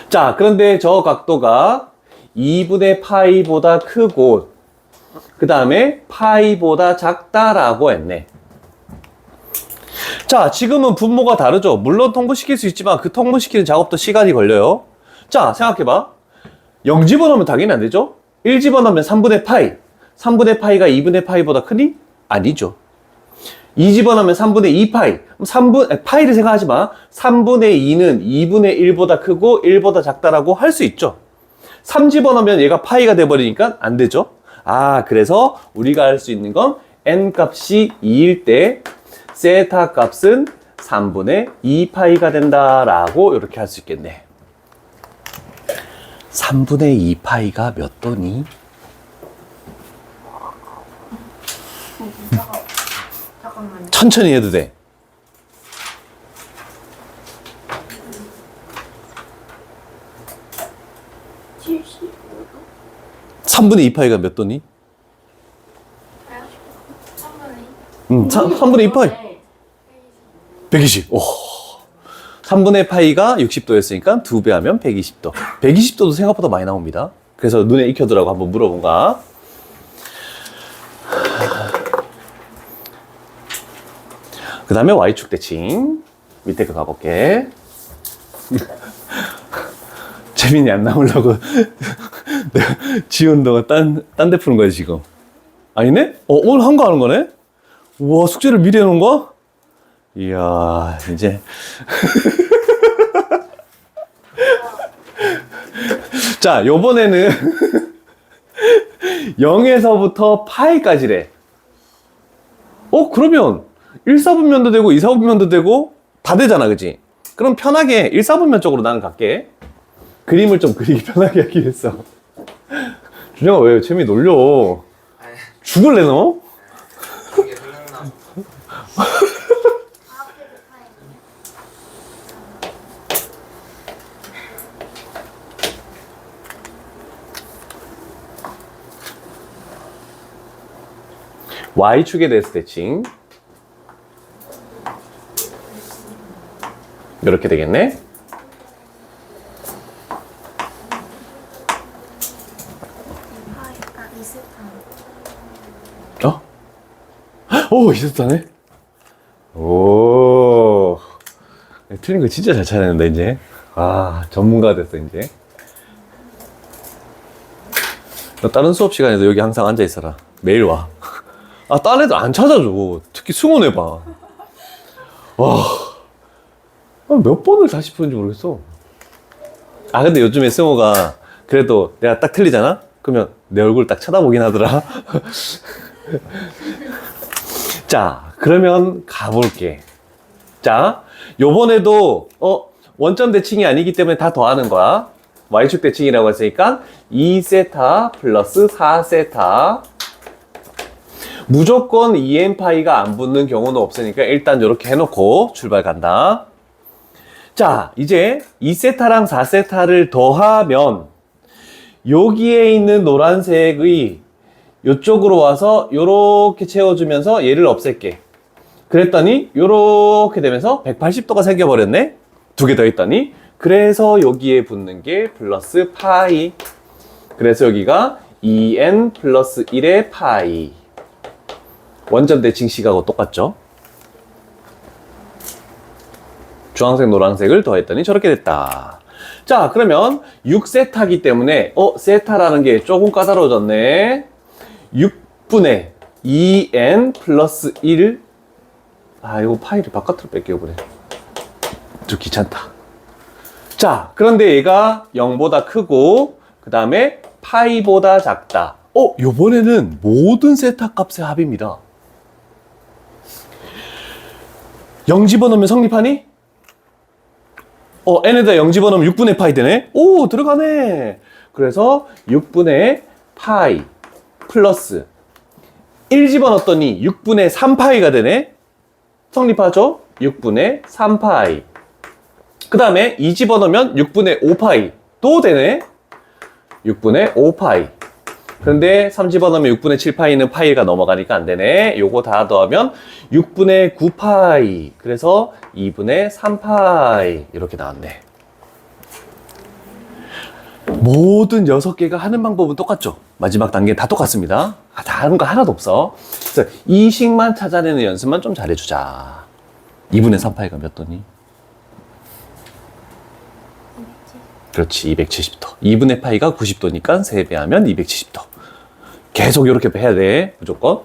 자, 그런데 저 각도가 2분의 파이보다 크고 그 다음에 파이보다 작다라고 했네. 자, 지금은 분모가 다르죠. 물론 통분시킬 수 있지만 그 통분시키는 작업도 시간이 걸려요. 자, 생각해봐. 0 집어넣으면 당연히 안 되죠. 1 집어넣으면 3분의 파이. 3분의 파이가 2분의 파이보다 크니? 아니죠. 2 집어넣으면 3분의 2파이. 파이를 생각하지 마. 3분의 2는 2분의 1보다 크고 1보다 작다라고 할 수 있죠. 3 집어넣으면 얘가 파이가 돼버리니까 안 되죠. 아, 그래서 우리가 할 수 있는 건 n 값이 2일 때 세타 값은 3분의 2파이가 된다라고 이렇게 할 수 있겠네. 3분의 2파이가 몇 도니? 잠깐만요. 천천히 해도 돼. 75도? 3분의 2파이가 몇 도니? 3분의 3분의 2파이. 120. 오. 3분의 파이가 60도였으니까 2배 하면 120도. 120도도 생각보다 많이 나옵니다. 그래서 눈에 익혀두라고 한번 물어본가? 그 다음에 Y축 대칭. 밑에 거 가볼게. 재민이 안 나오려고 내가 지운 동안 딴 데 푸는 거야, 지금. 아니네? 오늘 한 거 하는 거네? 우와, 숙제를 미리 해놓은 거야? 이야, 이제. 자, 요번에는 0에서부터 파이까지래. 그러면 1사분면도 되고 2사분면도 되고 다 되잖아, 그치? 그럼 편하게 1사분면 쪽으로 나는 갈게. 그림을 좀 그리기 편하게 하기 위해서. 준영아, 왜 재미 놀려? 아니, 죽을래, 너? 그게 생각나. Y축에 대해서 대칭. 이렇게 되겠네. 오, 있었다네. 오, 틀린 거 진짜 잘 찾아낸다, 이제. 아, 전문가 됐어, 이제. 너 다른 수업 시간에도 여기 항상 앉아 있어라. 매일 와. 아, 다른 애들 안 찾아줘. 특히 승원해봐. 와, 몇 번을 다시 푸는지 모르겠어. 아, 근데 요즘에 승호가 그래도 내가 딱 틀리잖아? 그러면 내 얼굴 딱 쳐다보긴 하더라. 자, 그러면 가볼게. 자, 요번에도 원점 대칭이 아니기 때문에 다 더하는 거야. Y축 대칭이라고 했으니까 2세타 플러스 4세타. 무조건 2n파이가 안 붙는 경우는 없으니까 일단 이렇게 해놓고 출발 간다. 자, 이제 2세타랑 4세타를 더하면 여기에 있는 노란색의 이쪽으로 와서 요렇게 채워주면서 얘를 없앨게. 그랬더니 요렇게 되면서 180도가 생겨버렸네. 두 개 더 있더니. 그래서 여기에 붙는 게 플러스 파이. 그래서 여기가 2n 플러스 1의 파이. 원점 대칭 식하고 똑같죠? 주황색, 노란색을 더했더니 저렇게 됐다. 자, 그러면 6세타기 때문에 세타라는 게 조금 까다로워졌네. 6분의 2n 플러스 1. 아, 이거 파이를 바깥으로 뺄게요, 그래. 좀 귀찮다. 자, 그런데 얘가 0보다 크고 그 다음에 파이보다 작다. 요번에는 모든 세타 값의 합입니다. 0 집어넣으면 성립하니? n에다 0 집어넣으면 6분의 파이 되네? 오, 들어가네. 그래서 6분의 파이 플러스 1 집어넣었더니 6분의 3파이가 되네. 성립하죠? 6분의 3파이. 그 다음에 2 집어넣으면 6분의 5파이 또 되네. 6분의 5파이. 그런데 3 집어넣으면 6분의 7파이는 파이가 넘어가니까 안 되네. 요거 다 더하면 6분의 9파이. 그래서 2분의 3파이. 이렇게 나왔네. 모든 6개가 하는 방법은 똑같죠? 마지막 단계 다 똑같습니다. 다른 거 하나도 없어. 그래서 이 식만 찾아내는 연습만 좀 잘해주자. 2분의 3파이가 몇 도니? 그렇지, 270도. 2분의 파이가 90도니까 3배 하면 270도. 계속 이렇게 해야 돼, 무조건.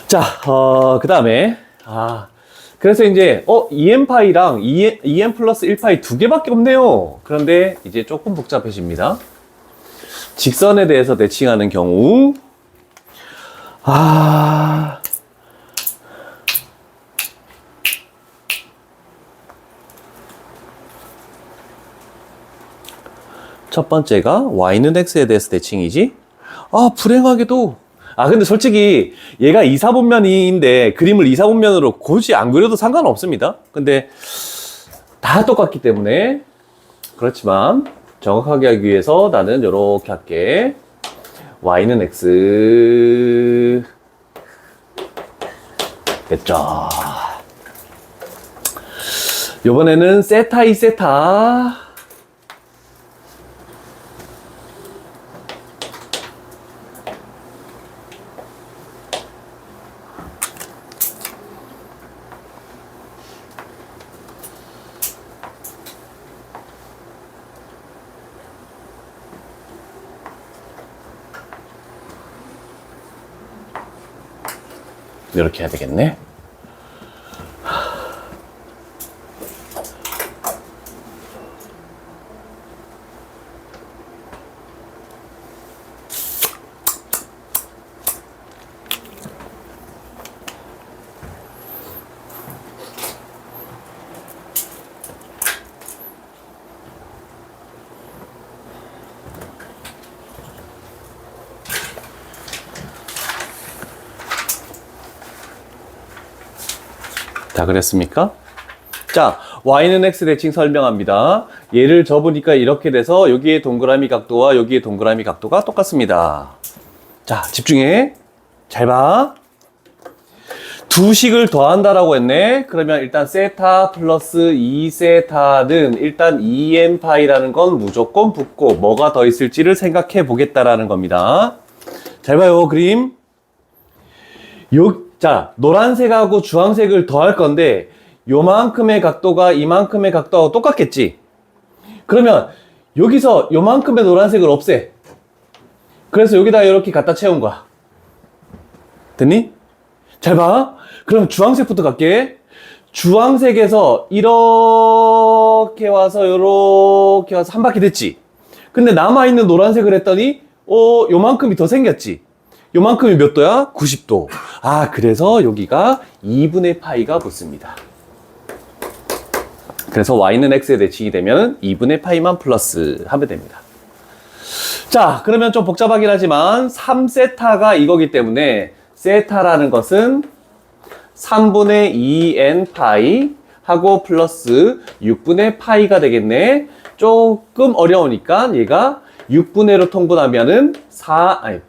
자, 그 다음에, 그래서 이제, 2n 파이랑 2n 플러스 1파이 두 개밖에 없네요. 그런데 이제 조금 복잡해집니다. 직선에 대해서 대칭하는 경우, 첫 번째가 y는 x에 대해서 대칭이지? 불행하게도. 근데 솔직히 얘가 2사분면인데 그림을 2사분면으로 굳이 안 그려도 상관없습니다. 근데 다 똑같기 때문에 그렇지만 정확하게 하기 위해서 나는 이렇게 할게. y는 x 됐죠. 이번에는 세타 이 세타. 이렇게 해야 되겠네. 다 그랬습니까? 자, y는 x 대칭 설명합니다. 얘를 접으니까 이렇게 돼서 여기에 동그라미 각도와 여기에 동그라미 각도가 똑같습니다. 자, 집중해. 잘 봐. 두 식을 더한다라고 했네. 그러면 일단 세타 플러스 2세타는 일단 2n파이라는 건 무조건 붙고 뭐가 더 있을지를 생각해 보겠다라는 겁니다. 잘 봐요, 그림. 자, 노란색하고 주황색을 더할 건데 요만큼의 각도가 이만큼의 각도하고 똑같겠지? 그러면 여기서 요만큼의 노란색을 없애. 그래서 여기다 이렇게 갖다 채운 거야. 됐니? 잘 봐. 그럼 주황색부터 갈게. 주황색에서 이렇게 와서 이렇게 와서 한 바퀴 됐지? 근데 남아있는 노란색을 했더니 요만큼이 더 생겼지? 요만큼이 몇 도야? 90도. 그래서 여기가 2분의 파이가 붙습니다. 그래서 y는 x에 대칭이 되면 2분의 파이만 플러스 하면 됩니다. 자, 그러면 좀 복잡하긴 하지만 3세타가 이거기 때문에 세타라는 것은 3분의 2n 파이 하고 플러스 6분의 파이가 되겠네. 조금 어려우니까 얘가 6분의로 통분하면은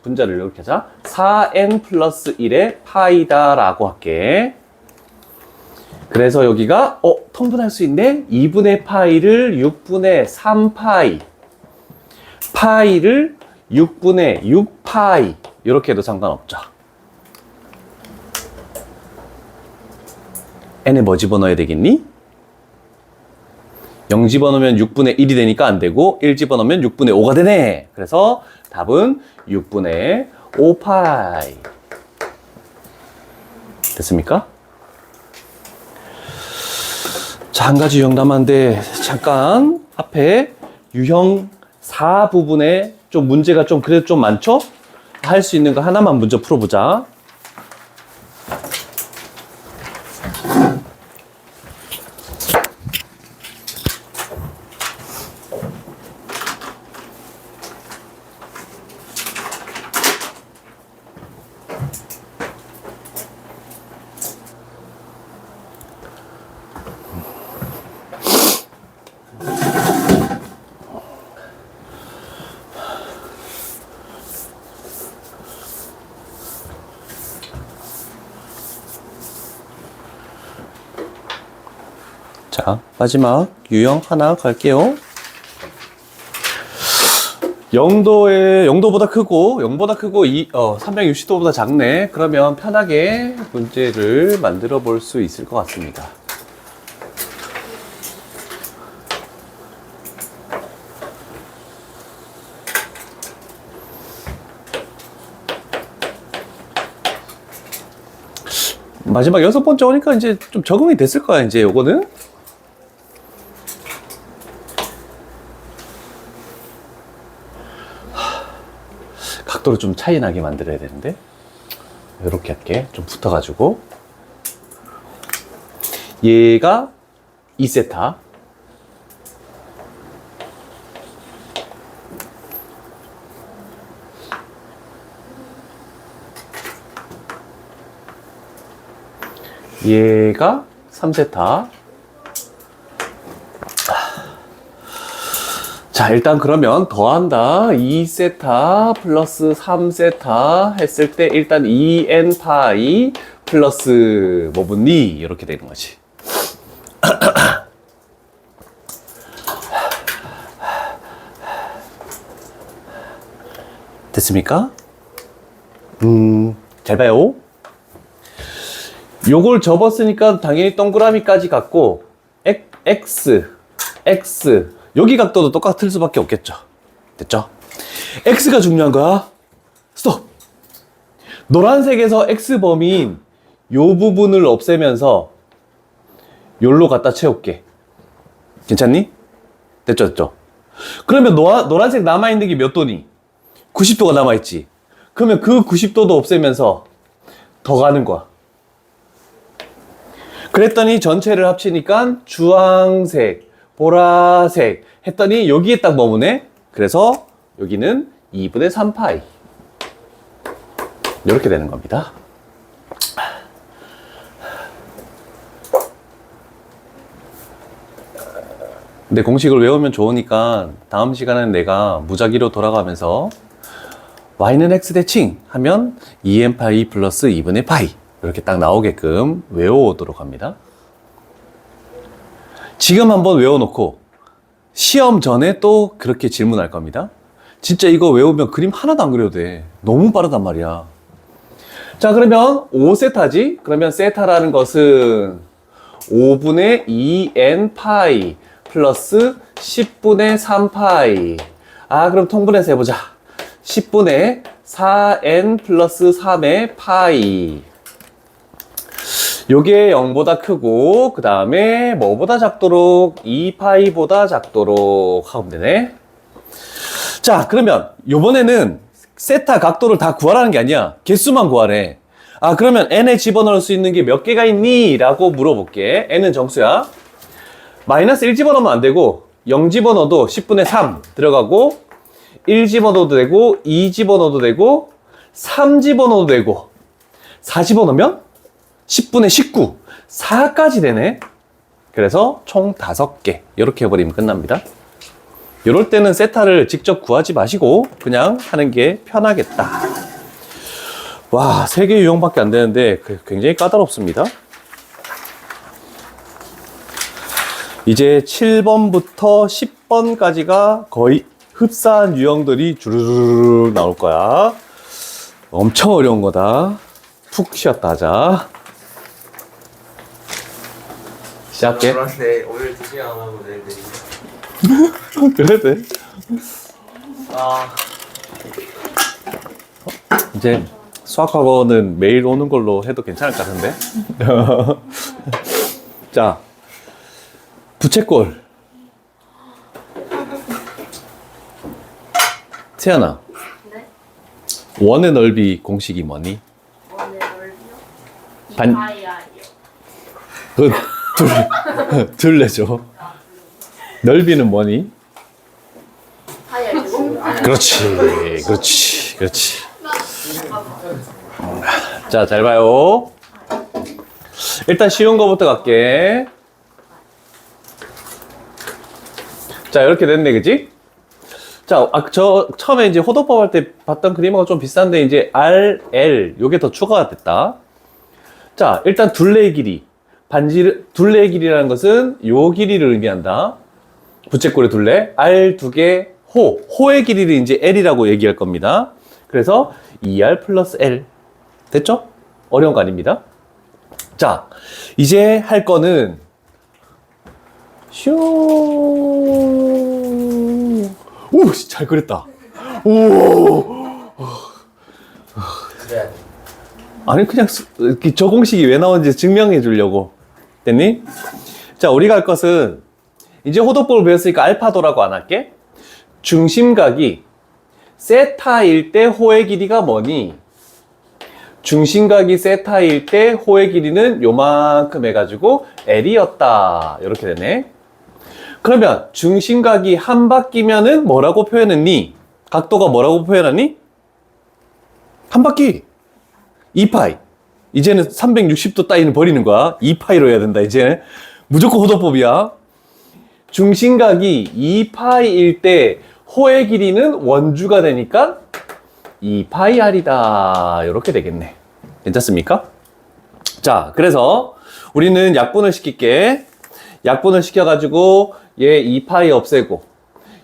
분자를 이렇게 하자. 4n 플러스 1의 파이다라고 할게. 그래서 여기가, 통분할 수 있네? 2분의 파이를 6분의 3파이. 파이를 6분의 6파이. 이렇게 해도 상관없죠. n에 뭐 집어넣어야 되겠니? 0 집어넣으면 6분의 1이 되니까 안 되고 1 집어넣으면 6분의 5가 되네. 그래서 답은 6분의 5파이. 됐습니까? 자, 한 가지 유형 남았는데 잠깐 앞에 유형 4 부분에 좀 문제가 좀 그래도 좀 많죠? 할 수 있는 거 하나만 먼저 풀어보자. 자, 마지막 유형 하나 갈게요. 0보다 크고 360도보다 작네. 그러면 편하게 문제를 만들어 볼 수 있을 것 같습니다. 마지막 6번째 오니까 이제 좀 적응이 됐을 거야, 이제 요거는. 각도를 좀 차이 나게 만들어야 되는데. 이렇게 할게. 좀 붙어가지고. 얘가 2세타. 얘가 3세타. 자, 일단 그러면 더한다. 2세타 플러스 3세타 했을 때 일단 2n 파이 플러스 뭐 붙니? 이렇게 되는 거지. 됐습니까? 잘 봐요. 요걸 접었으니까 당연히 동그라미까지 갖고 x 여기 각도도 똑같을 수밖에 없겠죠. 됐죠? x가 중요한 거야. 스톱. 노란색에서 x 범위인 요 부분을 없애면서 요로 갖다 채울게. 괜찮니? 됐죠? 그러면 노란색 남아있는 게 몇 도니? 90도가 남아있지. 그러면 그 90도도 없애면서 더 가는 거야. 그랬더니 전체를 합치니까 주황색, 보라색 했더니 여기에 딱 머무네. 그래서 여기는 2분의 3파이 이렇게 되는 겁니다. 근데 공식을 외우면 좋으니까 다음 시간엔 내가 무작위로 돌아가면서 y는 x 대칭 하면 2n파이 플러스 2분의 파이 이렇게 딱 나오게끔 외워오도록 합니다. 지금 한번 외워놓고 시험 전에 또 그렇게 질문할 겁니다. 진짜 이거 외우면 그림 하나도 안 그려도 돼. 너무 빠르단 말이야. 자, 그러면 5세타지? 그러면 세타라는 것은 5분의 2n 파이 플러스 10분의 3파이. 아, 그럼 통분해서 해보자. 10분의 4n 플러스 3의 파이. 요게 0보다 크고 그 다음에 뭐보다 작도록 2파이보다 작도록 하면 되네. 자, 그러면 요번에는 세타 각도를 다 구하라는 게 아니야. 개수만 구하래. 아, 그러면 n에 집어넣을 수 있는 게 몇 개가 있니? 라고 물어볼게. n은 정수야. 마이너스 1 집어넣으면 안 되고 0 집어넣어도 10분의 3 들어가고 1 집어넣어도 되고 2 집어넣어도 되고 3 집어넣어도 되고 4 집어넣으면 10분의 19 4까지 되네. 그래서 총 5개 이렇게 해버리면 끝납니다. 이럴 때는 세타를 직접 구하지 마시고 그냥 하는 게 편하겠다. 와, 3개 유형밖에 안 되는데 굉장히 까다롭습니다. 이제 7번부터 10번까지가 거의 흡사한 유형들이 주르륵 나올 거야. 엄청 어려운 거다. 푹 쉬었다 하자. 시작해. 그런데 오늘 2시간 안 하고 내일 그래 돼. 아, 이제 수학학원은 매일 오는 걸로 해도 괜찮을 것 같은데. 자, 부채꼴. 세연아, 네? 원의 넓이 공식이 뭐니? 원의 넓이요? 반- 2파이아요. 그 둘 내줘. 넓이는 뭐니? 파이아요. 그렇지. 자, 잘 봐요. 일단 쉬운 거부터 갈게. 자, 이렇게 됐네, 그지? 자, 처음에 이제 호도법 할 때 봤던 그림하고 좀 비슷한데, 이제 R, L, 요게 더 추가가 됐다. 자, 일단 둘레의 길이. 둘레의 길이라는 것은 요 길이를 의미한다. 부채꼴의 둘레, R 두 개, 호의 길이를 이제 L이라고 얘기할 겁니다. 그래서 2R 플러스 L. 됐죠? 어려운 거 아닙니다. 자, 이제 할 거는 슈. 오, 잘 그렸다. 오. 그래야 돼. 아니 그냥 저 공식이 왜 나오는지 증명해 주려고. 됐니? 자, 우리가 할 것은 이제 호도법을 배웠으니까 알파도라고 안 할게. 중심각이 세타일 때 호의 길이가 뭐니? 중심각이 세타일 때 호의 길이는 요만큼 해가지고 L이었다. 이렇게 되네. 그러면 중심각이 한 바퀴면은 뭐라고 표현했니? 각도가 뭐라고 표현하니? 한 바퀴 2파이. 이제는 360도 따위는 버리는 거야. 2파이로 해야 된다. 이제 무조건 호도법이야. 중심각이 2파이일 때 호의 길이는 원주가 되니까 2파이R이다. 이렇게 되겠네. 괜찮습니까? 자, 그래서 우리는 약분을 시킬게. 약분을 시켜가지고 얘 2파이 없애고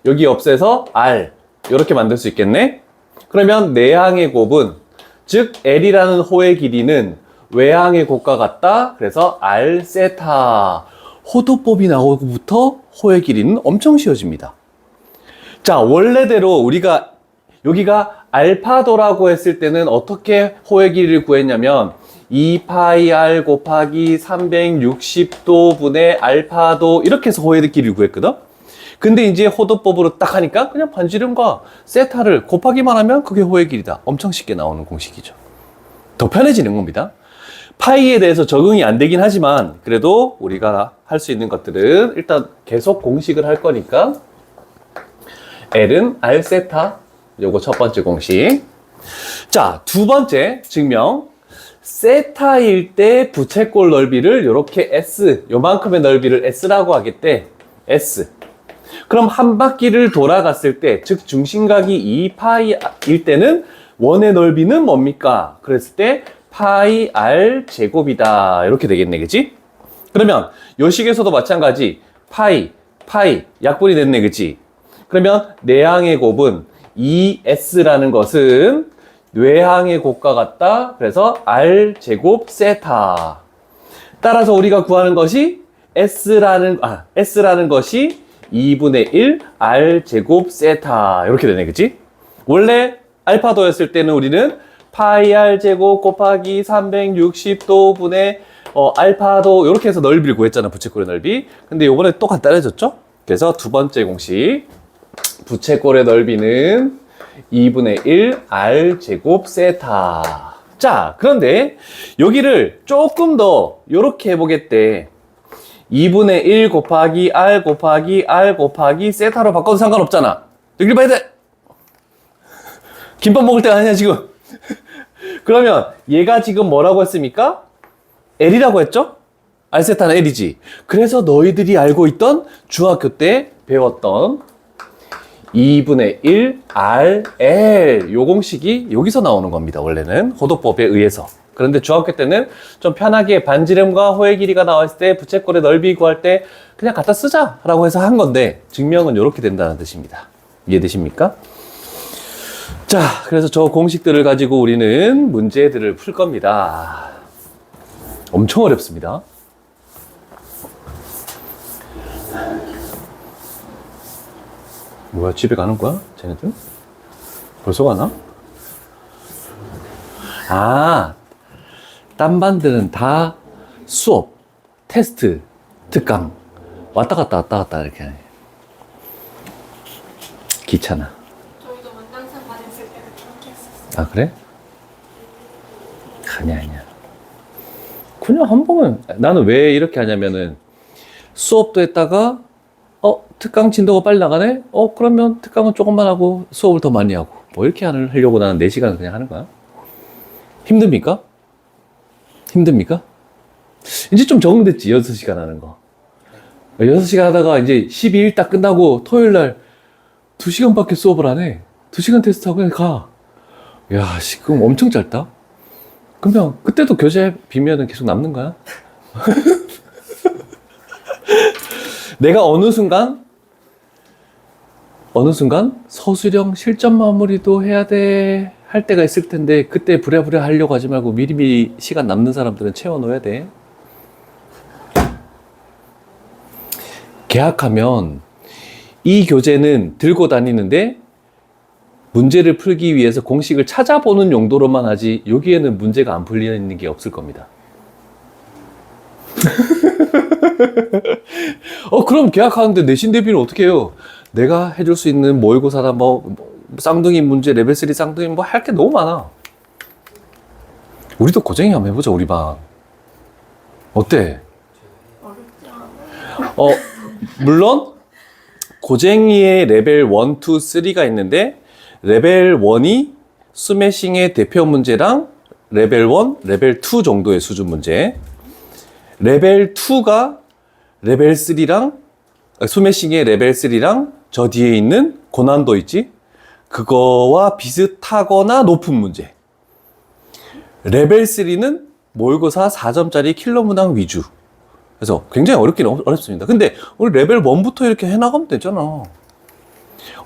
여기 없애서 R 이렇게 만들 수 있겠네. 그러면 내항의 곱은 즉 L이라는 호의 길이는 외항의 곱과 같다. 그래서 R 세타. 호도법이 나오고부터 호의 길이는 엄청 쉬워집니다. 자, 원래대로 우리가 여기가 알파도라고 했을 때는 어떻게 호의 길이를 구했냐면 2파이 R 곱하기 360도 분의 알파도 이렇게 해서 호의 길이를 구했거든. 근데 이제 호도법으로 딱 하니까 그냥 반지름과 세타를 곱하기만 하면 그게 호의 길이다. 엄청 쉽게 나오는 공식이죠. 더 편해지는 겁니다. 파이에 대해서 적응이 안 되긴 하지만 그래도 우리가 할 수 있는 것들은 일단 계속 공식을 할 거니까 L은 R 세타. 요거 첫 번째 공식. 자, 두 번째 증명. 세타일 때 부채꼴 넓이를 이렇게 S, 요만큼의 넓이를 S라고 하겠대. S. 그럼 한 바퀴를 돌아갔을 때, 즉 중심각이 2파이일 때는 원의 넓이는 뭡니까? 그랬을 때 파이 R 제곱이다. 이렇게 되겠네, 그치? 그러면 요 식에서도 마찬가지. 파이 약분이 됐네, 그치? 그러면 내항의 곱은 2S라는 것은 뇌항의 곱과 같다. 그래서 R 제곱 세타. 따라서 우리가 구하는 것이 S라는 것이 2분의 1 R 제곱 세타. 이렇게 되네, 그치? 원래 알파도였을 때는 우리는 파이 R 제곱 곱하기 360도 분의 알파도 이렇게 해서 넓이를 구했잖아, 부채꼴의 넓이. 근데 요번에 또 간단해졌죠? 그래서 두 번째 공식. 부채꼴의 넓이는 2분의 1 R 제곱 세타. 자, 그런데 여기를 조금 더 이렇게 해보겠대. 2분의 1 곱하기 R 곱하기 R 곱하기 세타로 바꿔도 상관없잖아. 여기를 봐야 돼. 김밥 먹을 때가 아니야 지금. 그러면 얘가 지금 뭐라고 했습니까? L이라고 했죠? R 세타는 L이지. 그래서 너희들이 알고 있던 중학교 때 배웠던 2분의 1 RL 요 공식이 여기서 나오는 겁니다. 원래는 호도법에 의해서. 그런데 중학교 때는 좀 편하게 반지름과 호의 길이가 나왔을 때 부채꼴의 넓이 구할 때 그냥 갖다 쓰자 라고 해서 한 건데 증명은 이렇게 된다는 뜻입니다. 이해되십니까? 자, 그래서 저 공식들을 가지고 우리는 문제들을 풀 겁니다. 엄청 어렵습니다. 뭐야, 집에 가는 거야? 쟤네들? 벌써 가나? 아, 딴 반들은 다 수업, 테스트, 특강 왔다 갔다 이렇게 하네. 귀찮아. 저희도 원장쌤 받았을 때는 그렇게 했었어요. 아, 그래? 아니야. 그냥 한 번은, 나는 왜 이렇게 하냐면은 수업도 했다가 특강 진도가 빨리 나가네? 그러면 특강은 조금만 하고 수업을 더 많이 하고 뭐 이렇게 하려고 나는 4시간을 그냥 하는 거야. 힘듭니까? 이제 좀 적응됐지, 6시간 하는 거. 6시간 하다가 이제 12일 딱 끝나고 토요일 날 2시간밖에 수업을 안 해. 2시간 테스트하고 그냥 가. 야, 그럼 엄청 짧다? 그러면 그때도 교재 비면은 계속 남는 거야? 내가 어느 순간 서술형 실전 마무리도 해야 돼 할 때가 있을 텐데 그때 부랴부랴 하려고 하지 말고 미리미리 시간 남는 사람들은 채워놓아야 돼. 계약하면 이 교재는 들고 다니는데 문제를 풀기 위해서 공식을 찾아보는 용도로만 하지 여기에는 문제가 안 풀려 있는 게 없을 겁니다. 그럼 계약하는데 내신 대비는 어떻게 해요? 내가 해줄 수 있는 모의고사나 쌍둥이 문제, 레벨 3 쌍둥이 할 게 너무 많아. 우리도 고쟁이 한번 해보자, 우리 반. 어때? 어렵지 않아. 물론 고쟁이의 레벨 1, 2, 3가 있는데 레벨 1이 스매싱의 대표 문제랑 레벨 1, 레벨 2 정도의 수준 문제, 레벨 2가 레벨 3랑 스매싱의 레벨 3랑 저 뒤에 있는 고난도 있지? 그거와 비슷하거나 높은 문제. 레벨 3는 모의고사 4점짜리 킬러 문항 위주. 그래서 굉장히 어렵긴 어렵습니다. 근데 우리 레벨 1부터 이렇게 해나가면 되잖아.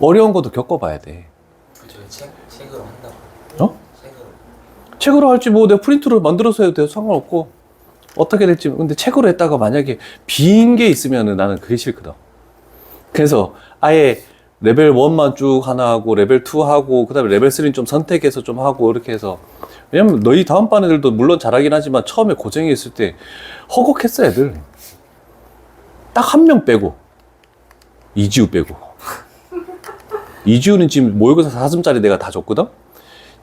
어려운 것도 겪어봐야 돼. 저희 책으로 한다고. 어? 책으로 할지 내가 프린트로 만들어서 해도 돼요. 상관없고. 어떻게 될지. 근데 책으로 했다가 만약에 빈 게 있으면은 나는 그게 싫거든. 그래서 아예 레벨 1만 쭉 하나 하고 레벨 2 하고 그 다음에 레벨 3는 좀 선택해서 좀 하고 이렇게 해서. 왜냐면 너희 다음 반 애들도 물론 잘하긴 하지만 처음에 고쟁이 있을 때 허걱했어 애들. 딱 한 명 빼고 이지우 빼고. 이지우는 지금 모의고사 4점짜리 내가 다 줬거든.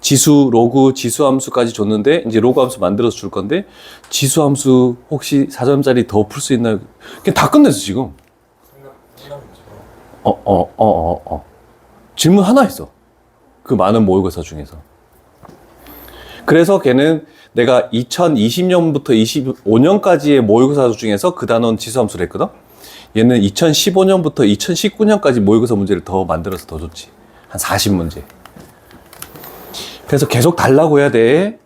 지수, 로그, 지수 함수까지 줬는데 이제 로그 함수 만들어서 줄 건데 지수 함수 혹시 4점짜리 더 풀 수 있나요? 그냥 다 끝냈어 지금. 질문 하나 있어. 그 많은 모의고사 중에서. 그래서 걔는 내가 2020년부터 25년까지의 모의고사 중에서 그 단원 지수함수를 했거든. 얘는 2015년부터 2019년까지 모의고사 문제를 더 만들어서 더 줬지. 한 40문제. 그래서 계속 달라고 해야 돼.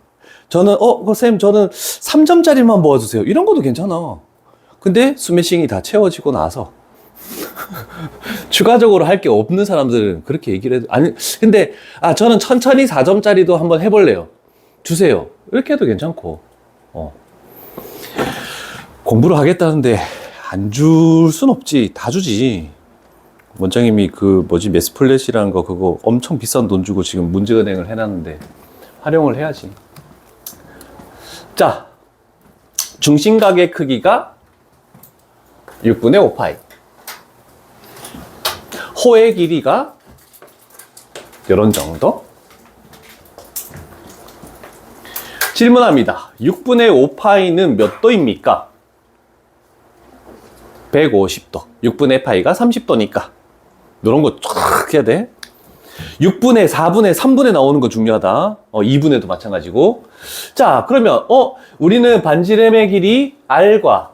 저는 쌤 저는 3점짜리만 모아주세요. 이런 것도 괜찮아. 근데 스매싱이 다 채워지고 나서 추가적으로 할 게 없는 사람들은 그렇게 얘기를 해도 아니 근데 저는 천천히 4점짜리도 한번 해볼래요. 주세요. 이렇게 해도 괜찮고. 공부를 하겠다는데 안 줄 순 없지. 다 주지. 원장님이 매스플랫이라는 거 그거 엄청 비싼 돈 주고 지금 문제은행을 해놨는데 활용을 해야지. 자, 중심각의 크기가 6분의 5파이. 호의 길이가 이런 정도. 질문합니다. 6분의 5파이는 몇 도입니까? 150도. 6분의 파이가 30도니까. 이런 거 쫙 해야 돼. 6분의 4분의 3분의 나오는 거 중요하다. 2분의도 마찬가지고. 자, 그러면 우리는 반지름의 길이 R과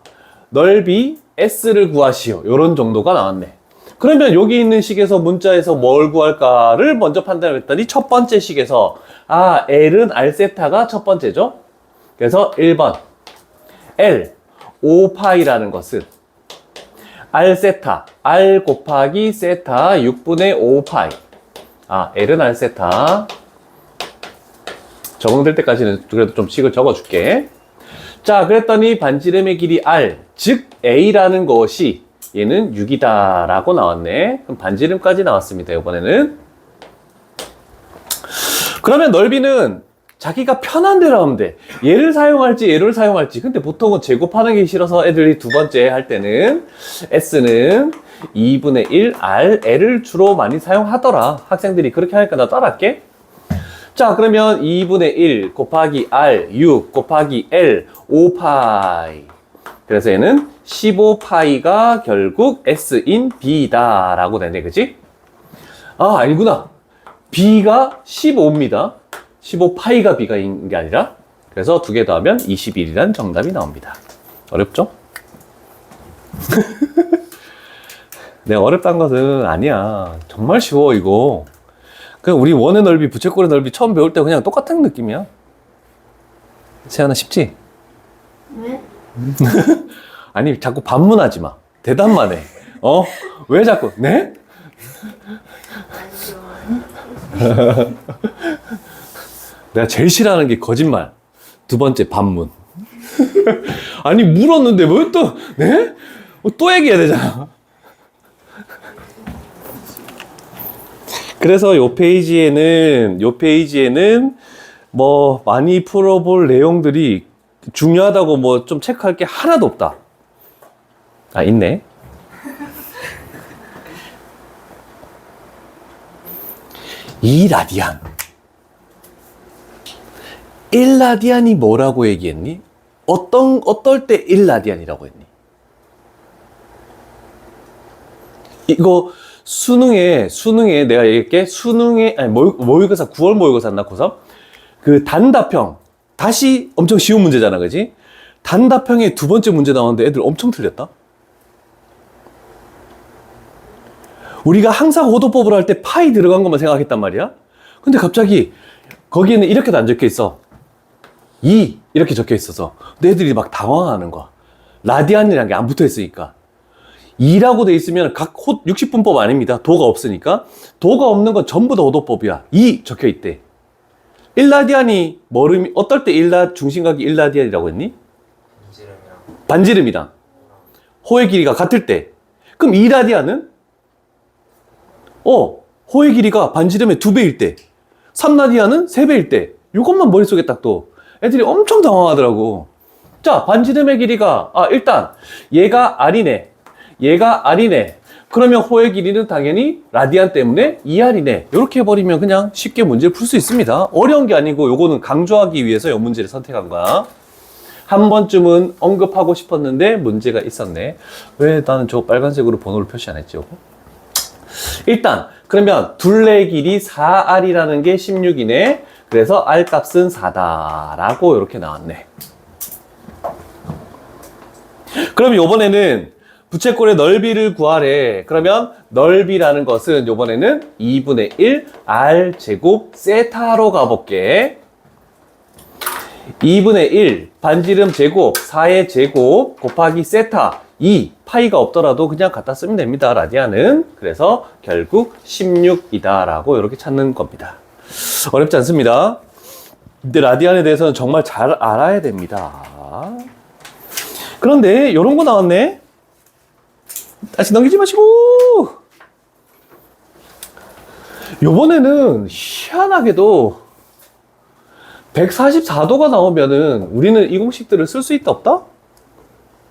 넓이 S를 구하시오. 이런 정도가 나왔네. 그러면 여기 있는 식에서 문자에서 뭘 구할까를 먼저 판단했더니 첫 번째 식에서 L은 R세타가 첫 번째죠. 그래서 1번 L 5파이라는 것은 R세타 R 곱하기 세타 6분의 5파이. L은 R세타. 적응될 때까지는 그래도 좀 식을 적어줄게. 자, 그랬더니 반지름의 길이 R, 즉 A라는 것이 얘는 6이다 라고 나왔네. 그럼 반지름까지 나왔습니다. 이번에는. 그러면 넓이는 자기가 편한 대로 하면 돼. 얘를 사용할지 얘를 사용할지. 근데 보통은 제곱하는 게 싫어서 애들이 두 번째 할 때는 S는 2분의 1 R, L을 주로 많이 사용하더라. 학생들이 그렇게 하니까 나 따라할게. 자, 그러면 2분의 1 곱하기 R, 6 곱하기 L, 5파이. 그래서 얘는 15파이가 결국 S인 B다 라고 되네, 그치? 아니구나. B가 15입니다. 15파이가 B가인 게 아니라. 그래서 두 개 더하면 21이라는 정답이 나옵니다. 어렵죠? 내가 어렵다는 것은 아니야. 정말 쉬워, 이거. 그냥 우리 원의 넓이, 부채꼴의 넓이 처음 배울 때 그냥 똑같은 느낌이야. 세연아, 쉽지? 왜? 아니, 자꾸 반문하지 마. 대답만 해. 왜 자꾸, 네? 내가 제일 싫어하는 게 거짓말. 두 번째, 반문. 아니, 물었는데 왜 또, 네? 또 얘기해야 되잖아. 그래서 요 페이지에는 뭐 많이 풀어볼 내용들이 중요하다고 뭐 좀 체크할 게 하나도 없다. 아, 있네. 이 라디안. 1라디안이 뭐라고 얘기했니? 어떨 때 1라디안이라고 했니? 이거 수능에 내가 얘기할게. 모의고사 9월 모의고사였나 고3? 그 단답형 다시 엄청 쉬운 문제잖아, 그지? 단답형에 두 번째 문제 나왔는데 애들 엄청 틀렸다. 우리가 항상 호도법을 할 때 파이 들어간 것만 생각했단 말이야. 근데 갑자기 거기에는 이렇게도 안 적혀 있어. 2 이렇게 적혀 있어서 애들이 막 당황하는 거야. 라디안이라는 게 안 붙어 있으니까. 2라고 돼 있으면 각 60분법 아닙니다. 도가 없으니까. 도가 없는 건 전부 다 호도법이야. 2 적혀 있대. 1라디안이 어떨 때 중심각이 1라디안이라고 했니? 반지름이랑 호의 길이가 같을 때. 그럼 2라디안은? 호의 길이가 반지름의 2배일 때. 3라디안은 3배일 때. 이것만 머릿속에 딱 둬. 애들이 엄청 당황하더라고. 자, 반지름의 길이가, 일단, 얘가 R이네. 얘가 R이네. 그러면 호의 길이는 당연히 라디안 때문에 2R이네. 이렇게 해버리면 그냥 쉽게 문제를 풀 수 있습니다. 어려운 게 아니고 요거는 강조하기 위해서 이 문제를 선택한 거야. 한 번쯤은 언급하고 싶었는데 문제가 있었네. 왜 나는 저 빨간색으로 번호를 표시 안 했지, 요거? 일단, 그러면 둘레 길이 4R이라는 게 16이네. 그래서 R 값은 4다라고 이렇게 나왔네. 그럼 요번에는 부채꼴의 넓이를 구하래. 그러면 넓이라는 것은 요번에는 2분의 1 R 제곱 세타로 가볼게. 2분의 1 반지름 제곱 4의 제곱 곱하기 세타 2 파이가 없더라도 그냥 갖다 쓰면 됩니다. 라디안은. 그래서 결국 16이다 라고 이렇게 찾는 겁니다. 어렵지 않습니다. 근데 라디안에 대해서는 정말 잘 알아야 됩니다. 그런데 이런 거 나왔네. 다시 넘기지 마시고. 요번에는 희한하게도 144도가 나오면은 우리는 이 공식들을 쓸 수 있다 없다?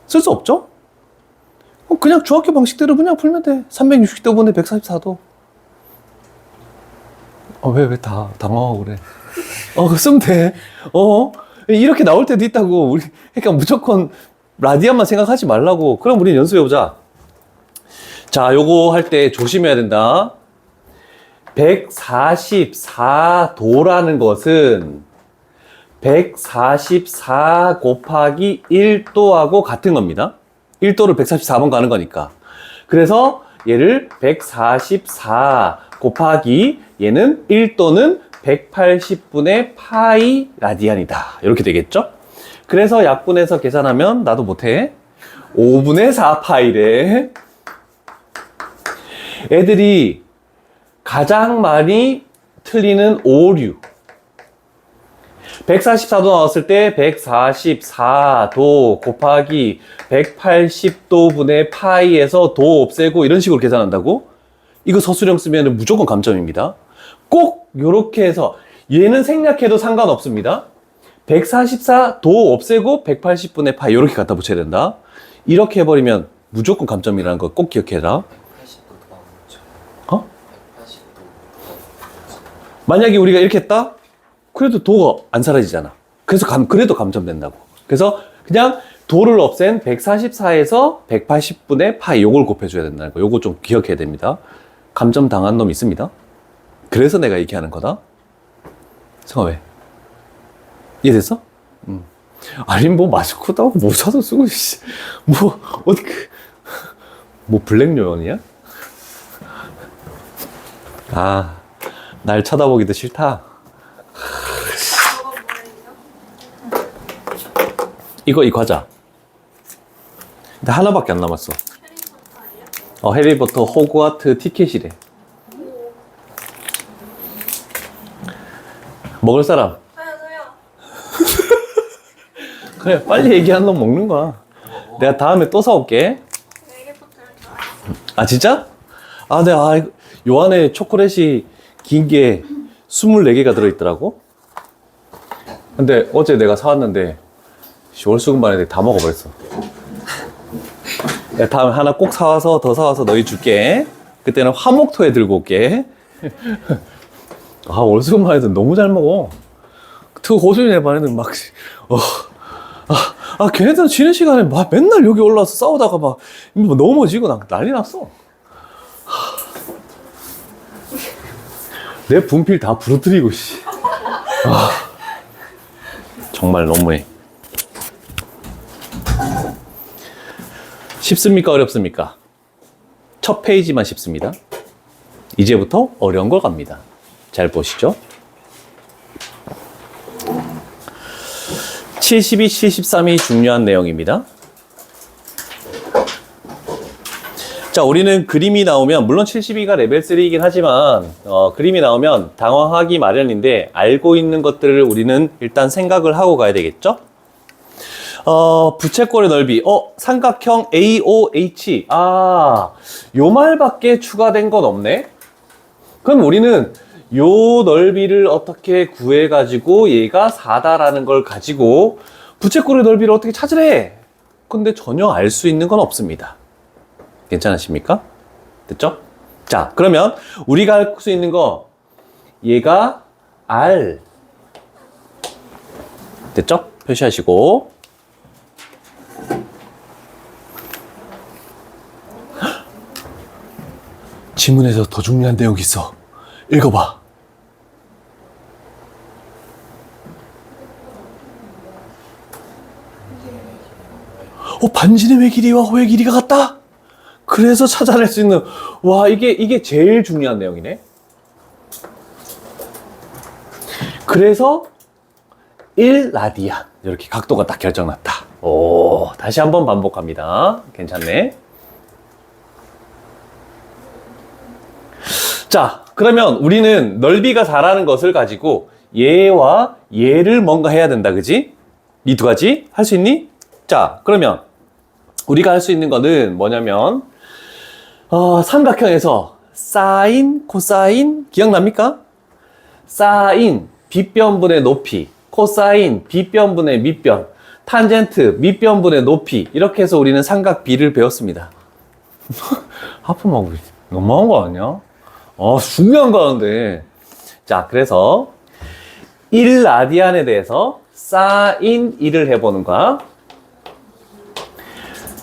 쓸 수 없죠? 그냥 중학교 방식대로 그냥 풀면 돼. 360도분의 144도. 왜 다 당황하고 그래? 그거 쓰면 돼. 이렇게 나올 때도 있다고. 그러니까 무조건 라디안만 생각하지 말라고. 그럼 우리 연습해보자. 자, 요거 할 때 조심해야 된다. 144도라는 것은 144 곱하기 1도하고 같은 겁니다. 1도를 144번 가는 거니까. 그래서 얘를 144 곱하기 얘는 1도는 180분의 파이 라디안이다. 이렇게 되겠죠? 그래서 약분해서 계산하면 나도 못해. 5분의 4 파이래. 애들이 가장 많이 틀리는 오류. 144도 나왔을 때 144도 곱하기 180도분의 파이에서 도 없애고 이런 식으로 계산한다고? 이거 서술형 쓰면 무조건 감점입니다. 꼭 이렇게 해서 얘는 생략해도 상관없습니다. 144도 없애고 180분의 파이 이렇게 갖다 붙여야 된다. 이렇게 해버리면 무조건 감점이라는 거 꼭 기억해라. 180도 만약에 우리가 이렇게 했다? 그래도 도가 안 사라지잖아. 그래서 그래도 감점된다고. 그래서 그냥 도를 없앤 144에서 180분의 파이 요걸 곱해줘야 된다는 거. 요거 좀 기억해야 됩니다. 감점 당한 놈 있습니다. 그래서 내가 얘기하는 거다. 성아 왜? 이해됐어? 아니 뭐 마스크도 하고 모자도 쓰고 뭐 어떻게 뭐 블랙 요원이야? 날 쳐다보기도 싫다. 이 과자. 근데 하나밖에 안 남았어. 해리포터 호그와트 티켓이래. 먹을 사람? 저요. 그래, 빨리 얘기하는 놈 먹는 거야. 내가 다음에 또 사올게. 해리포터를 좋아해요. 아, 진짜? 아, 요 안에 초콜릿이 긴 게 24개가 들어있더라고. 근데 어제 내가 사왔는데, 월수금만에 다 먹어버렸어. 내가 다음에 하나 꼭 사와서, 더 사와서 너희 줄게. 그때는 화목토에 들고 올게. 아, 월수금만에도 너무 잘 먹어. 특히 고수인의 반에는 막, 걔네들은 쉬는 시간에 막 맨날 여기 올라와서 싸우다가 막 넘어지고 난리 났어. 내 분필 다 부러뜨리고, 씨. 정말 너무해. 쉽습니까? 어렵습니까? 첫 페이지만 쉽습니다. 이제부터 어려운 걸 갑니다. 잘 보시죠. 72, 73이 중요한 내용입니다. 자, 우리는 그림이 나오면, 물론 72가 레벨 3이긴 하지만, 그림이 나오면 당황하기 마련인데, 알고 있는 것들을 우리는 일단 생각을 하고 가야 되겠죠? 부채꼴의 넓이, 삼각형 AOH. 요 말밖에 추가된 건 없네? 그럼 우리는 요 넓이를 어떻게 구해가지고 얘가 4다라는 걸 가지고 부채꼴의 넓이를 어떻게 찾으래? 근데 전혀 알 수 있는 건 없습니다. 괜찮으십니까? 됐죠? 자, 그러면 우리가 알 수 있는 거 얘가 R 됐죠? 표시하시고 지문에서 더 중요한 내용이 있어. 읽어봐. 반지름의 길이와 호의 길이가 같다? 그래서 찾아낼 수 있는, 와, 이게 제일 중요한 내용이네. 그래서 1라디안. 이렇게 각도가 딱 결정났다. 오, 다시 한번 반복합니다. 괜찮네. 자, 그러면 우리는 넓이가 4라는 것을 가지고 얘와 얘를 뭔가 해야 된다, 그지? 이 두 가지 할 수 있니? 자, 그러면 우리가 할 수 있는 거는 뭐냐면 삼각형에서 사인, 코사인 기억납니까? 사인, 빗변분의 높이, 코사인, 빗변분의 밑변, 탄젠트, 밑변분의 높이, 이렇게 해서 우리는 삼각 비를 배웠습니다. 하품하고 너무한 거 아니야? 중요한 거 하는데. 자, 그래서 1라디안에 대해서 사인 1을 해보는 거야.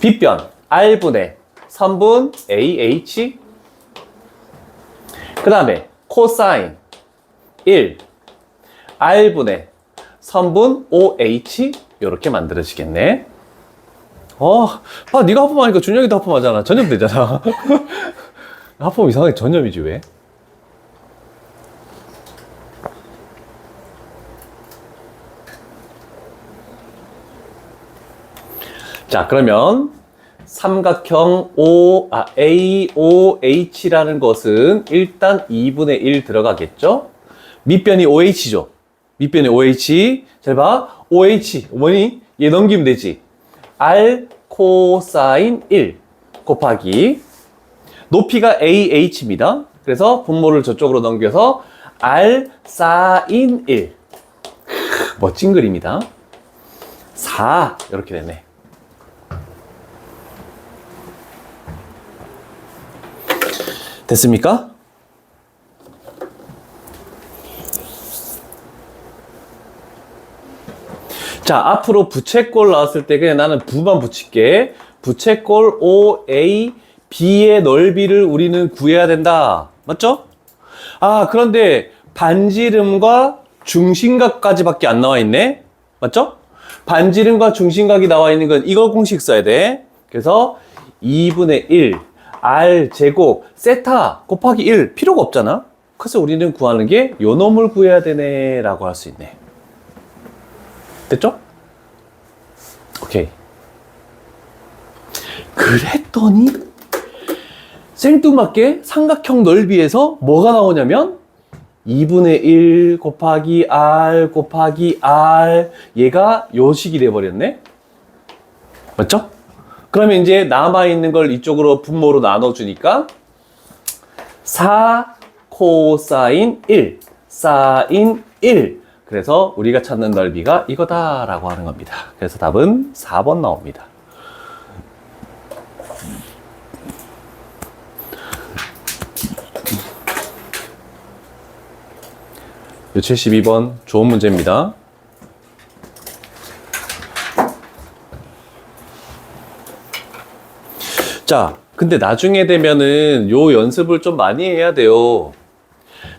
빗변 R분의 선분 AH, 그 다음에 코사인 1 R분의 선분 OH, 이렇게 만들어지겠네. 네가 하품하니까 준영이도 하품하잖아. 전염되잖아. 하품 이상하게 전염이지 왜? 자, 그러면 삼각형 AOH라는 것은 일단 2분의 1 들어가겠죠? 밑변이 OH죠. 밑변이 OH. 잘 봐. OH. 뭐니? 얘 넘기면 되지. R 코사인 1 곱하기 높이가 AH입니다. 그래서 분모를 저쪽으로 넘겨서 R 사인 1. 멋진 그림이다. 4 이렇게 되네. 됐습니까? 자, 앞으로 부채꼴 나왔을 때 그냥 나는 부만 붙일게. 부채꼴 OA B의 넓이를 우리는 구해야 된다. 맞죠? 그런데 반지름과 중심각까지밖에 안 나와 있네. 맞죠? 반지름과 중심각이 나와 있는 건 이거 공식 써야 돼. 그래서 2분의 1 R 제곱 세타 곱하기 1 필요가 없잖아. 그래서 우리는 구하는 게 요 놈을 구해야 되네 라고 할 수 있네. 됐죠? 오케이. 그랬더니 생뚱맞게 삼각형 넓이에서 뭐가 나오냐면 2분의 1 곱하기 R 곱하기 R 얘가 요식이 돼버렸네. 맞죠? 그러면 이제 남아있는 걸 이쪽으로 분모로 나눠주니까 4 코사인 1 사인 1 그래서 우리가 찾는 넓이가 이거다라고 하는 겁니다. 그래서 답은 4번 나옵니다. 요 72번 좋은 문제입니다. 자, 근데 나중에 되면은 요 연습을 좀 많이 해야 돼요.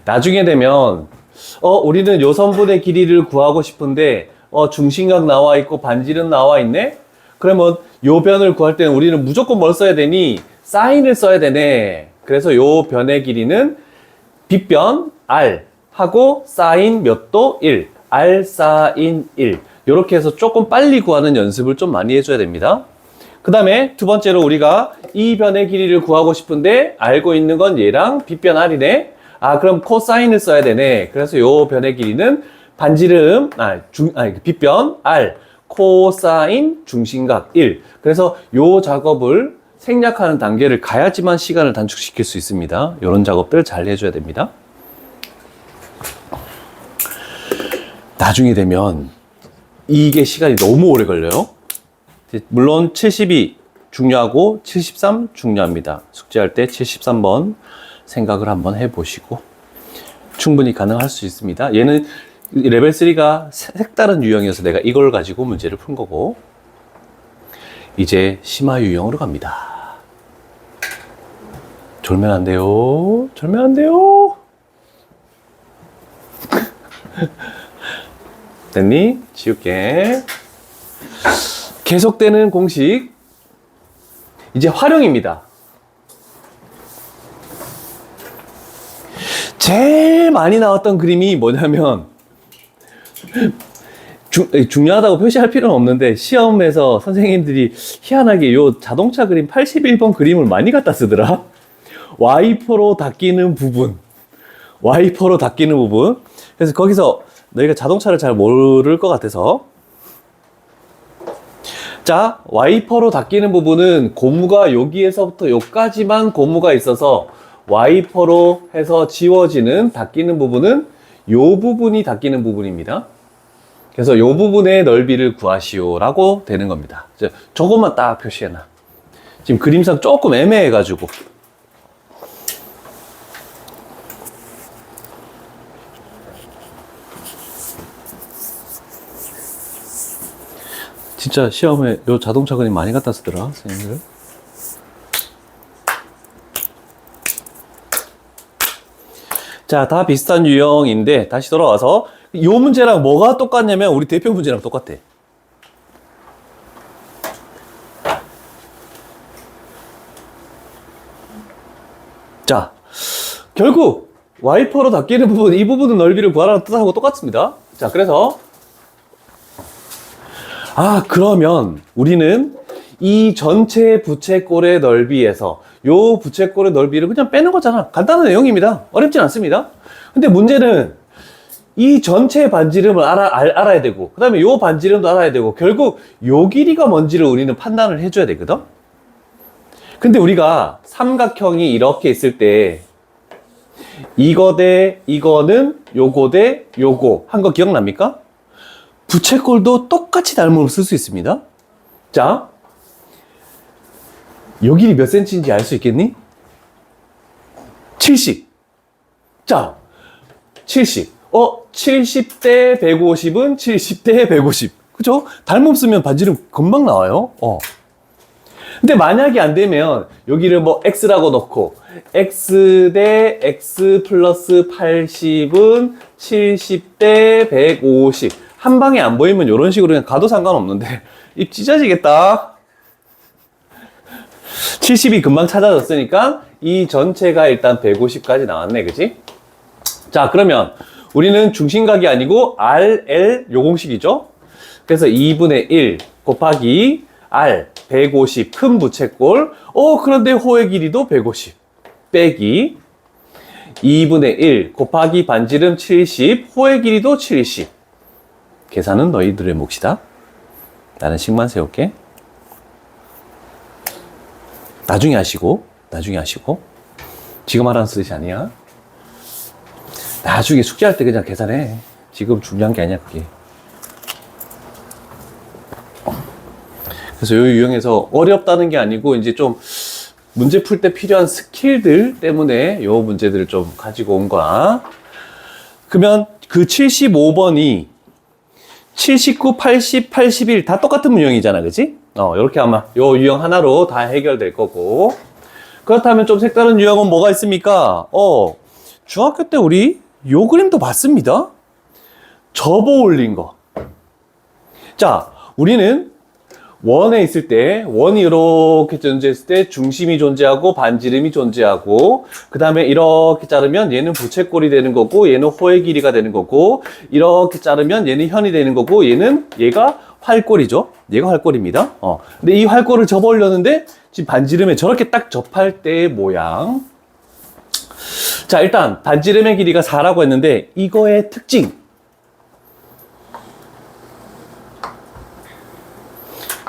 나중에 되면 우리는 요 선분의 길이를 구하고 싶은데 중심각 나와 있고 반지름 나와 있네? 그러면 요 변을 구할 때는 우리는 무조건 뭘 써야 되니? 사인을 써야 되네. 그래서 요 변의 길이는 빗변 R 하고 사인 몇 도? 1 R 사인 1 요렇게 해서 조금 빨리 구하는 연습을 좀 많이 해줘야 됩니다. 그 다음에 두 번째로 우리가 이 변의 길이를 구하고 싶은데 알고 있는 건 얘랑 빗변 R이네. 아, 그럼 코사인을 써야 되네. 그래서 요 변의 길이는 반지름, 빗변 R, 코사인 중심각 1. 그래서 요 작업을 생략하는 단계를 가야지만 시간을 단축시킬 수 있습니다. 요런 작업들 잘 해줘야 됩니다. 나중에 되면 이게 시간이 너무 오래 걸려요. 물론 72 중요하고 73 중요합니다. 숙제할 때 73번 생각을 한번 해보시고 충분히 가능할 수 있습니다. 얘는 레벨 3가 색다른 유형이어서 내가 이걸 가지고 문제를 푼 거고 이제 심화 유형으로 갑니다. 졸면 안 돼요. 졸면 안 돼요. 됐니? 지울게. 계속되는 공식 이제 활용입니다. 제일 많이 나왔던 그림이 뭐냐면 중요하다고 표시할 필요는 없는데 시험에서 선생님들이 희한하게 요 자동차 그림 81번 그림을 많이 갖다 쓰더라. 와이퍼로 닦이는 부분 와이퍼로 닦이는 부분. 그래서 거기서 너희가 자동차를 잘 모를 것 같아서 자, 와이퍼로 닦이는 부분은 고무가 여기에서부터 여기까지만 고무가 있어서 와이퍼로 해서 지워지는 닦이는 부분은 요 부분이 닦이는 부분입니다. 그래서 요 부분의 넓이를 구하시오 라고 되는 겁니다. 저것만 딱 표시해놔. 지금 그림상 조금 애매해가지고. 진짜 시험에 요 자동차 그림 많이 갖다 쓰더라, 선생님들. 자, 다 비슷한 유형인데 다시 돌아와서 요 문제랑 뭐가 똑같냐면 우리 대표 문제랑 똑같아. 자, 결국 와이퍼로 닦이는 부분, 이 부분은 넓이를 구하라는 뜻하고 똑같습니다. 자, 그래서 그러면 우리는 이 전체 부채꼴의 넓이에서 요 부채꼴의 넓이를 그냥 빼는 거잖아. 간단한 내용입니다. 어렵진 않습니다. 근데 문제는 이 전체 반지름을 알아야 되고 그 다음에 요 반지름도 알아야 되고 결국 요 길이가 뭔지를 우리는 판단을 해줘야 되거든. 근데 우리가 삼각형이 이렇게 있을 때 이거 대 이거는 요거 대 요거 한 거 기억납니까? 부채꼴도 똑같이 닮음을 쓸 수 있습니다. 자, 요 길이 몇 cm인지 알 수 있겠니? 70. 자, 70. 70대 150은 70대 150. 그죠? 닮음 쓰면 반지름 금방 나와요. 근데 만약에 안 되면 여기를 뭐 x라고 넣고 x 대 x 플러스 80은 70대 150. 한 방에 안 보이면 이런 식으로 그냥 가도 상관없는데 입 찢어지겠다. 70이 금방 찾아졌으니까 이 전체가 일단 150까지 나왔네, 그치? 자, 그러면 우리는 중심각이 아니고 RL 요 공식이죠? 그래서 2분의 1 곱하기 R 150 큰 부채꼴. 그런데 호의 길이도 150. 빼기 2분의 1 곱하기 반지름 70, 호의 길이도 70. 계산은 너희들의 몫이다. 나는 식만 세울게. 나중에 하시고. 지금 하라는 뜻이 아니야. 나중에 숙제할 때 그냥 계산해. 지금 중요한 게 아니야, 그게. 그래서 요 유형에서 어렵다는 게 아니고, 이제 좀 문제 풀 때 필요한 스킬들 때문에 요 문제들을 좀 가지고 온 거야. 그러면 그 75번이 79, 80, 81 다 똑같은 유형이잖아, 그치? 이렇게 아마 요 유형 하나로 다 해결될 거고. 그렇다면 좀 색다른 유형은 뭐가 있습니까? 중학교 때 우리 요 그림도 봤습니다. 접어 올린 거. 자, 우리는 원에 있을 때, 원이 이렇게 존재했을 때 중심이 존재하고 반지름이 존재하고, 그 다음에 이렇게 자르면 얘는 부채꼴이 되는 거고, 얘는 호의 길이가 되는 거고, 이렇게 자르면 얘는 현이 되는 거고, 얘가 활꼴이죠. 얘가 활꼴입니다. 근데 이 활꼴을 접어 올렸는데, 지금 반지름에 저렇게 딱 접할 때의 모양. 자, 일단 반지름의 길이가 4라고 했는데, 이거의 특징.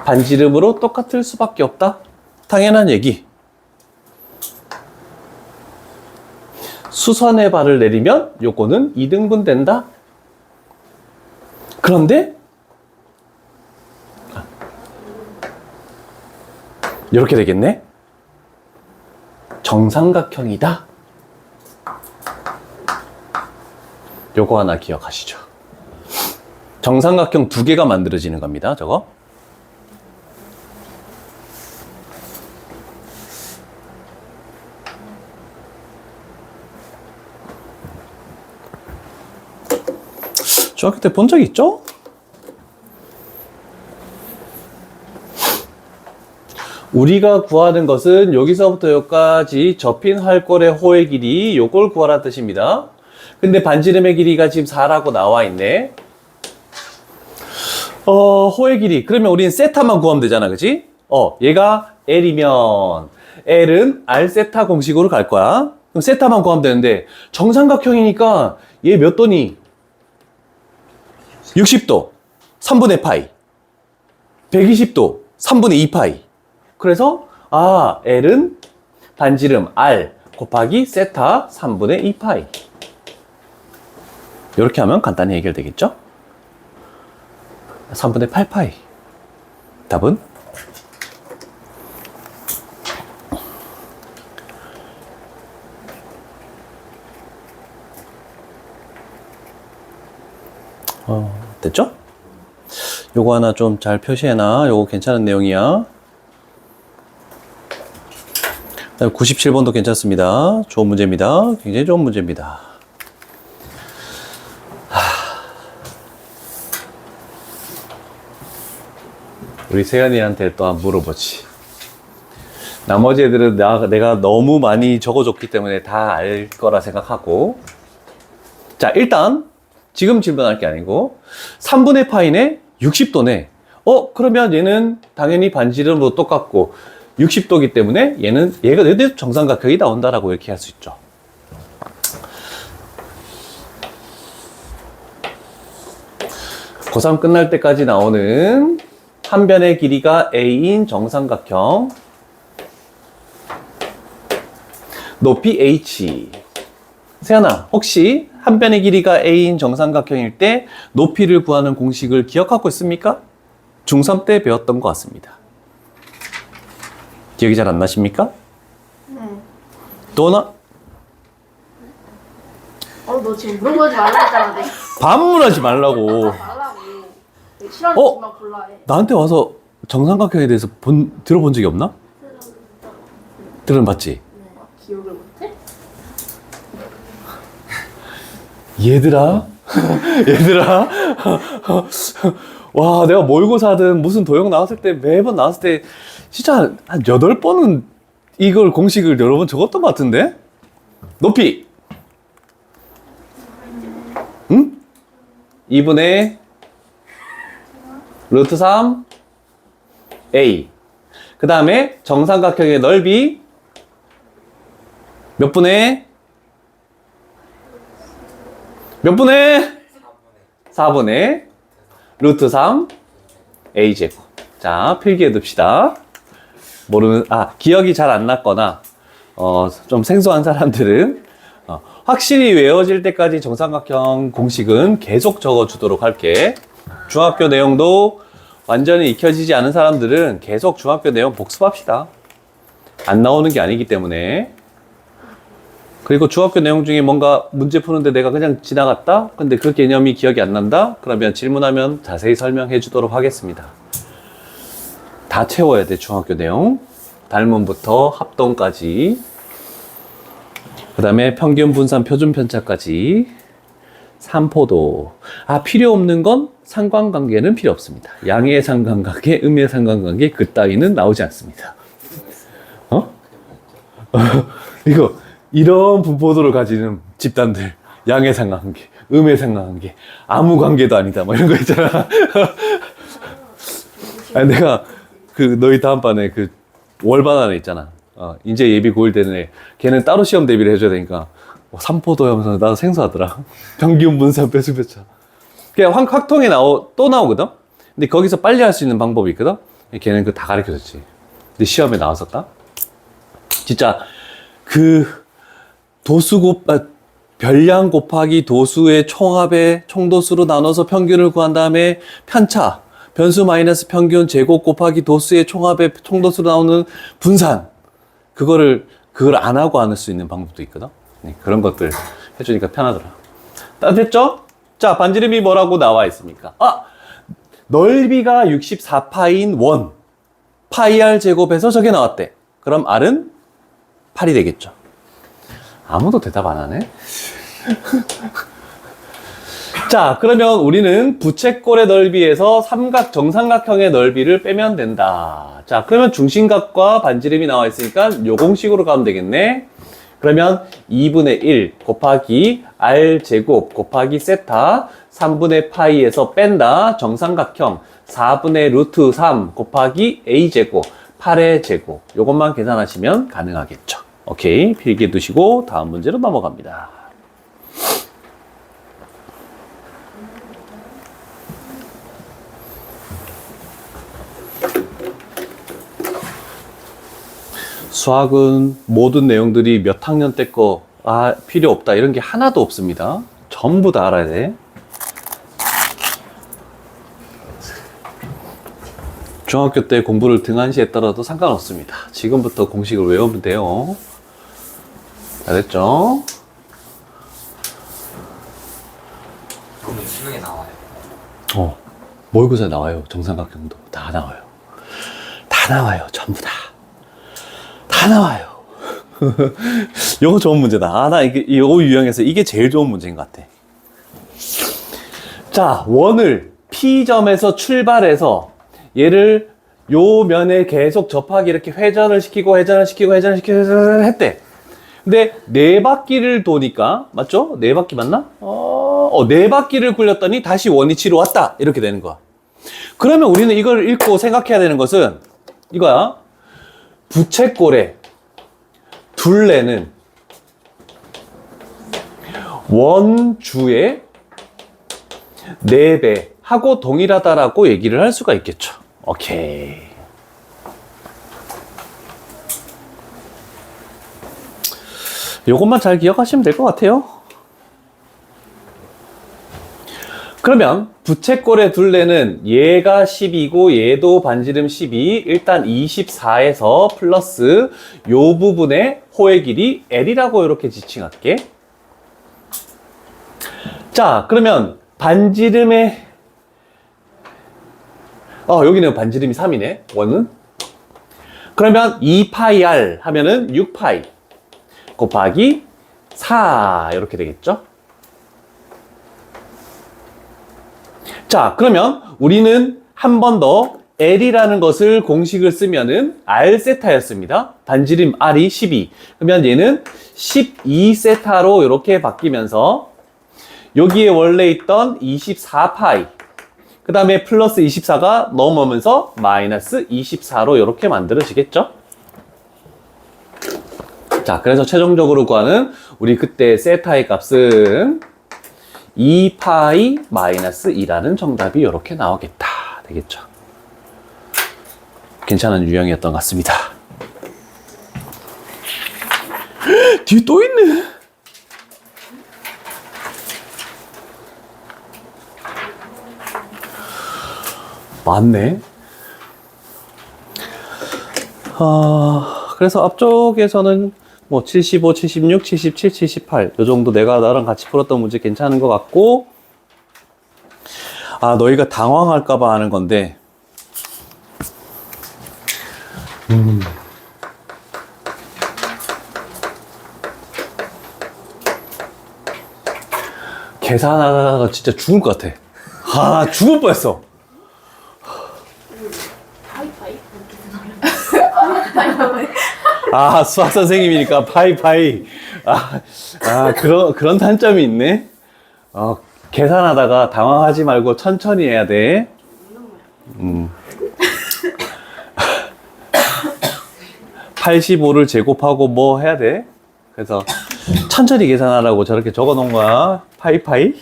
반지름으로 똑같을 수밖에 없다? 당연한 얘기. 수선의 발을 내리면 요거는 2등분 된다? 그런데 이렇게 되겠네? 정삼각형이다? 요거 하나 기억하시죠? 정삼각형 2개가 만들어지는 겁니다, 저거. 중학교 때 본 적 있죠? 우리가 구하는 것은 여기서부터 여기까지 접힌 활꼴의 호의 길이 요걸 구하라는 뜻입니다. 근데 반지름의 길이가 지금 4라고 나와 있네. 호의 길이. 그러면 우리는 세타만 구하면 되잖아, 그치? 얘가 L이면 L은 R 세타 공식으로 갈 거야. 그럼 세타만 구하면 되는데 정삼각형이니까 얘 몇 도니? 60도 3분의 파이 120도 3분의 2파이. 그래서 L은 반지름 R 곱하기 세타 3분의 2파이. 이렇게 하면 간단히 해결되겠죠? 3분의 8파이. 답은 됐죠? 요거 하나 좀 잘 표시해놔. 요거 괜찮은 내용이야. 97번도 괜찮습니다. 좋은 문제입니다. 굉장히 좋은 문제입니다. 우리 세연이한테 또 한번 물어보지. 나머지 애들은 내가 너무 많이 적어줬기 때문에 다 알 거라 생각하고. 자, 일단 지금 질문할 게 아니고 3분의 파이네 60도네. 그러면 얘는 당연히 반지름으로 똑같고 60도기 때문에 얘가 정삼각형이 나온다라고 이렇게 할 수 있죠. 고3 끝날 때까지 나오는 한 변의 길이가 A인 정삼각형, 높이 H. 세연아, 혹시 한 변의 길이가 A인 정삼각형일 때 높이를 구하는 공식을 기억하고 있습니까? 중3 때 배웠던 것 같습니다. 기억이 잘 안 나십니까? 또나? 너 지금 물어보지 말라 했잖아. 내가. 반문하지 말라고. 말라고. 싫어하지만 골라 해. 나한테 와서 정삼각형에 대해서 들어본 적이 없나? 들어봤지? 기억을 못해? 얘들아 와, 내가 모의고사든 무슨 도형 나왔을 때 매번 나왔을 때 진짜 한 8번은 이걸 공식을 여러 번 적었던 것 같은데? 높이 2분의 루트 3 A. 그 다음에 정삼각형의 넓이 몇 분의? 몇 분의? 4분의 루트 3 a제곱. 자, 필기해 둡시다. 기억이 잘 안 났거나, 좀 생소한 사람들은, 확실히 외워질 때까지 정삼각형 공식은 계속 적어주도록 할게. 중학교 내용도 완전히 익혀지지 않은 사람들은 계속 중학교 내용 복습합시다. 안 나오는 게 아니기 때문에. 그리고 중학교 내용 중에 뭔가 문제 푸는데 내가 그냥 지나갔다? 근데 그 개념이 기억이 안 난다? 그러면 질문하면 자세히 설명해 주도록 하겠습니다. 다 채워야 돼, 중학교 내용. 달문부터 합동까지. 그 다음에 평균 분산 표준 편차까지. 삼포도. 필요 없는 건 상관관계는 필요 없습니다. 양의 상관관계, 음의 상관관계, 그 따위는 나오지 않습니다. 이런 분포도를 가지는 집단들. 양의 상관관계, 음의 상관관계, 아무 관계도 아니다. 뭐 이런 거 있잖아. 내가 너희 다음반에 월반 안에 있잖아. 이제 예비 고1 되는 애. 걔는 따로 시험 대비를 해줘야 되니까. 삼포도 하면서 나도 생소하더라. 평균 분산 배수 배차. 그냥 확통에 또 나오거든? 근데 거기서 빨리 할 수 있는 방법이 있거든? 걔는 다 가르쳐 줬지. 근데 시험에 나왔었다? 진짜, 별량 곱하기 도수의 총합의 총도수로 나눠서 평균을 구한 다음에 편차, 변수 마이너스 평균 제곱 곱하기 도수의 총합의 총도수로 나오는 분산. 그걸 안 하고 할 수 있는 방법도 있거든? 네, 그런 것들 해주니까 편하더라. 됐죠? 자, 반지름이 뭐라고 나와 있습니까? 넓이가 64파인 원. 파이 r 제곱에서 저게 나왔대. 그럼 r은 8이 되겠죠. 아무도 대답 안 하네? 자, 그러면 우리는 부채꼴의 넓이에서 정삼각형의 넓이를 빼면 된다. 자, 그러면 중심각과 반지름이 나와 있으니까 요 공식으로 가면 되겠네. 그러면 2분의 1 곱하기 r 제곱 곱하기 세타 3분의 파이에서 뺀다. 정삼각형 4분의 루트 3 곱하기 a 제곱 8의 제곱. 요것만 계산하시면 가능하겠죠. 오케이, 필기해 두시고 다음 문제로 넘어갑니다. 수학은 모든 내용들이 몇 학년 때 거 필요 없다 이런 게 하나도 없습니다. 전부 다 알아야 돼. 중학교 때 공부를 등한시했더라도 상관없습니다. 지금부터 공식을 외우면 돼요. 잘했죠? 그럼 수능에 나와요. 모의고사에 나와요. 정삼각형도 다 나와요. 다 나와요. 전부 다. 다 나와요. 요거 좋은 문제다. 나 요거 유형에서 이게 제일 좋은 문제인 것 같아. 자, 원을 P점에서 출발해서 얘를 요 면에 계속 접하기 이렇게 회전을 시키고 했대. 근데 네 바퀴를 도니까, 맞죠? 네 바퀴 맞나? 네 바퀴를 굴렸더니 다시 원위치로 왔다. 이렇게 되는 거야. 그러면 우리는 이걸 읽고 생각해야 되는 것은 이거야. 부채꼴의 둘레는 원주의 4배 하고 동일하다라고 얘기를 할 수가 있겠죠. 오케이. 요것만 잘 기억하시면 될 것 같아요. 그러면 부채꼴의 둘레는 얘가 10이고 얘도 반지름 12, 일단 24에서 플러스 요 부분의 호의 길이 L이라고 이렇게 지칭할게. 자, 그러면 반지름의 여기는 반지름이 3이네. 원은. 그러면 2파이 r 하면은 6파이 곱하기 4 이렇게 되겠죠. 자, 그러면 우리는 한 번 더 L이라는 것을 공식을 쓰면은 R세타였습니다. 반지름 R이 12. 그러면 얘는 12세타로 이렇게 바뀌면서 여기에 원래 있던 24파이 그 다음에 플러스 24가 넘어오면서 마이너스 24로 이렇게 만들어지겠죠? 자, 그래서 최종적으로 구하는 우리 그때 세타의 값은 2파이 마이너스 2라는 정답이 이렇게 나오겠다. 되겠죠? 괜찮은 유형이었던 것 같습니다. 뒤에 또 있네. 맞네. 그래서 앞쪽에서는 뭐 75, 76, 77, 78 요 정도 내가 나랑 같이 풀었던 문제 괜찮은 것 같고, 너희가 당황할까봐 하는 건데, 계산하다가 진짜 죽을 것 같아. 죽을 뻔했어. 파이파이? 수학 선생님이니까 파이. 그런 단점이 있네. 계산하다가 당황하지 말고 천천히 해야 돼. 85를 제곱하고 뭐 해야 돼? 그래서 천천히 계산하라고 저렇게 적어 놓은 거야. 파이.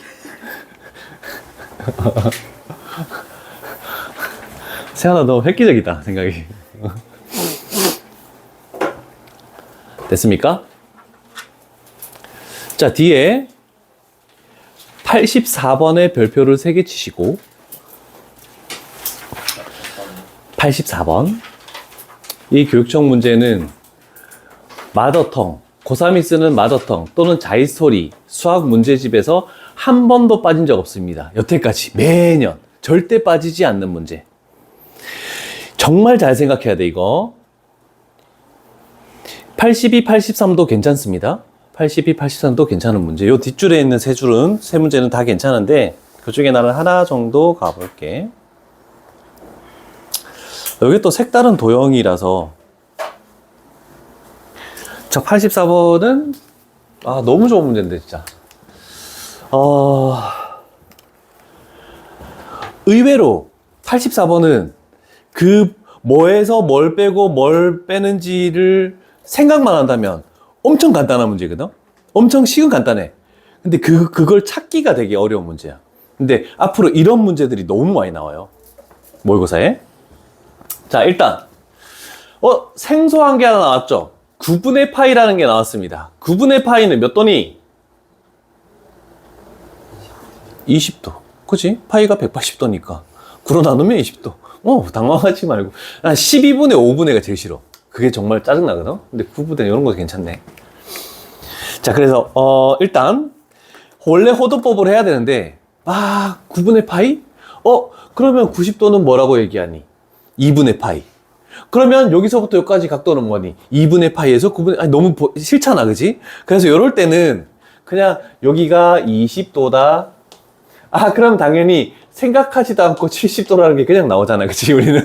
세연아, 너 획기적이다, 생각이. 됐습니까? 자, 뒤에 84번의 별표를 3개 치시고, 84번. 이 교육청 문제는 마더텅, 고3이 쓰는 마더텅 또는 자이스토리 수학 문제집에서 한 번도 빠진 적 없습니다. 여태까지 매년 절대 빠지지 않는 문제. 정말 잘 생각해야 돼, 이거. 82, 83도 괜찮습니다. 82, 83도 괜찮은 문제. 요 뒷줄에 있는 세 문제는 다 괜찮은데, 그 중에 나는 하나 정도 가볼게. 여기 또 색다른 도형이라서. 자, 84번은, 너무 좋은 문제인데, 진짜. 의외로 84번은 그 뭐에서 뭘 빼고 뭘 빼는지를 생각만 한다면 엄청 간단한 문제거든? 엄청 쉬운 간단해. 근데 그걸 찾기가 되게 어려운 문제야. 근데 앞으로 이런 문제들이 너무 많이 나와요. 모의고사에. 자, 일단 생소한 게 하나 나왔죠. 9분의 파이라는 게 나왔습니다. 9분의 파이는 몇 도니? 20도. 그치? 파이가 180도니까 9로 나누면 20도. 당황하지 말고. 12분의 5분의가 제일 싫어. 그게 정말 짜증나거든? 근데 9분의 이런 거 괜찮네. 자, 그래서 일단 원래 호도법을 해야 되는데 9분의 파이? 그러면 90도는 뭐라고 얘기하니? 2분의 파이. 그러면 여기서부터 여기까지 각도는 뭐니? 2분의 파이에서 9분의, 너무 싫잖아, 그지? 그래서 이럴 때는 그냥 여기가 20도다. 그럼 당연히 생각하지도 않고 70도라는 게 그냥 나오잖아, 그치? 우리는.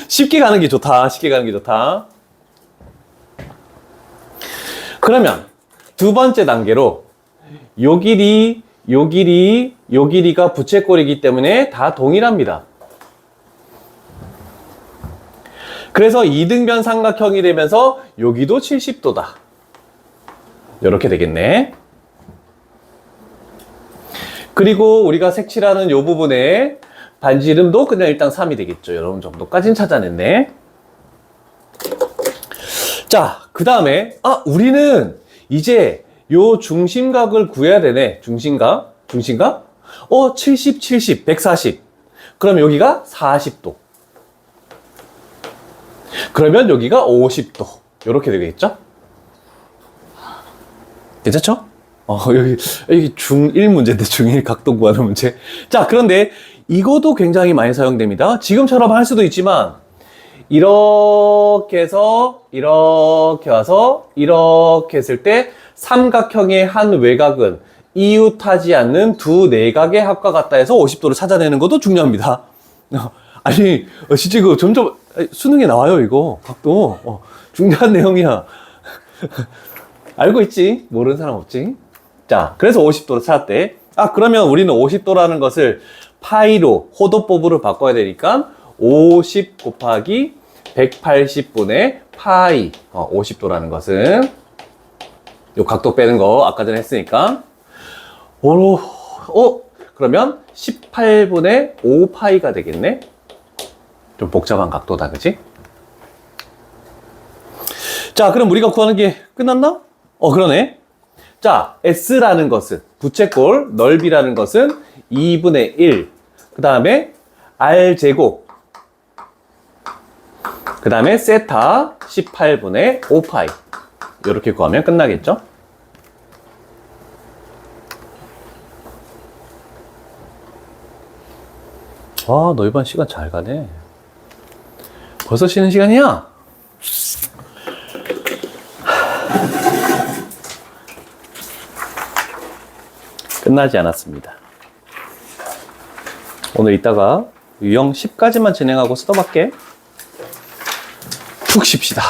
쉽게 가는 게 좋다, 쉽게 가는 게 좋다. 그러면 두 번째 단계로 요 길이가 부채꼴이기 때문에 다 동일합니다. 그래서 이등변 삼각형이 되면서 여기도 70도다. 이렇게 되겠네. 그리고 우리가 색칠하는 요 부분에 반지 이름도 그냥 일단 3이 되겠죠. 이런 정도까지는 찾아냈네. 자, 그 다음에 우리는 이제 요 중심각을 구해야 되네. 중심각? 70, 70, 140. 그럼 여기가 40도. 그러면 여기가 50도. 이렇게 되겠죠? 괜찮죠? 여기 중1 문제인데, 중1 각도 구하는 문제. 자, 그런데 이것도 굉장히 많이 사용됩니다. 지금처럼 할 수도 있지만, 이렇게 해서, 이렇게 와서, 이렇게 했을 때, 삼각형의 한 외곽은 이웃하지 않는 두 내각의 합과 같다 해서 50도를 찾아내는 것도 중요합니다. 아니, 진짜 이거 점점, 수능에 나와요, 이거. 각도. 중요한 내용이야. 알고 있지? 모르는 사람 없지? 자, 그래서 50도로 찾았대. 그러면 우리는 50도라는 것을 파이로, 호도법으로 바꿔야 되니까 50 곱하기 180분의 파이. 50도라는 것은 요 각도 빼는 거 아까 전에 했으니까. 그러면 18분의 5파이가 되겠네? 좀 복잡한 각도다, 그지? 자, 그럼 우리가 구하는 게 끝났나? 그러네. 자, S라는 것은, 부채꼴 넓이라는 것은 2분의 1. 그 다음에 R제곱. 그 다음에 세타 18분의 5파이. 이렇게 구하면 끝나겠죠? 아, 너 이번 시간 잘 가네. 벌써 쉬는 시간이야? 끝나지 않았습니다. 오늘 이따가 유형 10까지만 진행하고 스톱할게. 푹 쉽시다.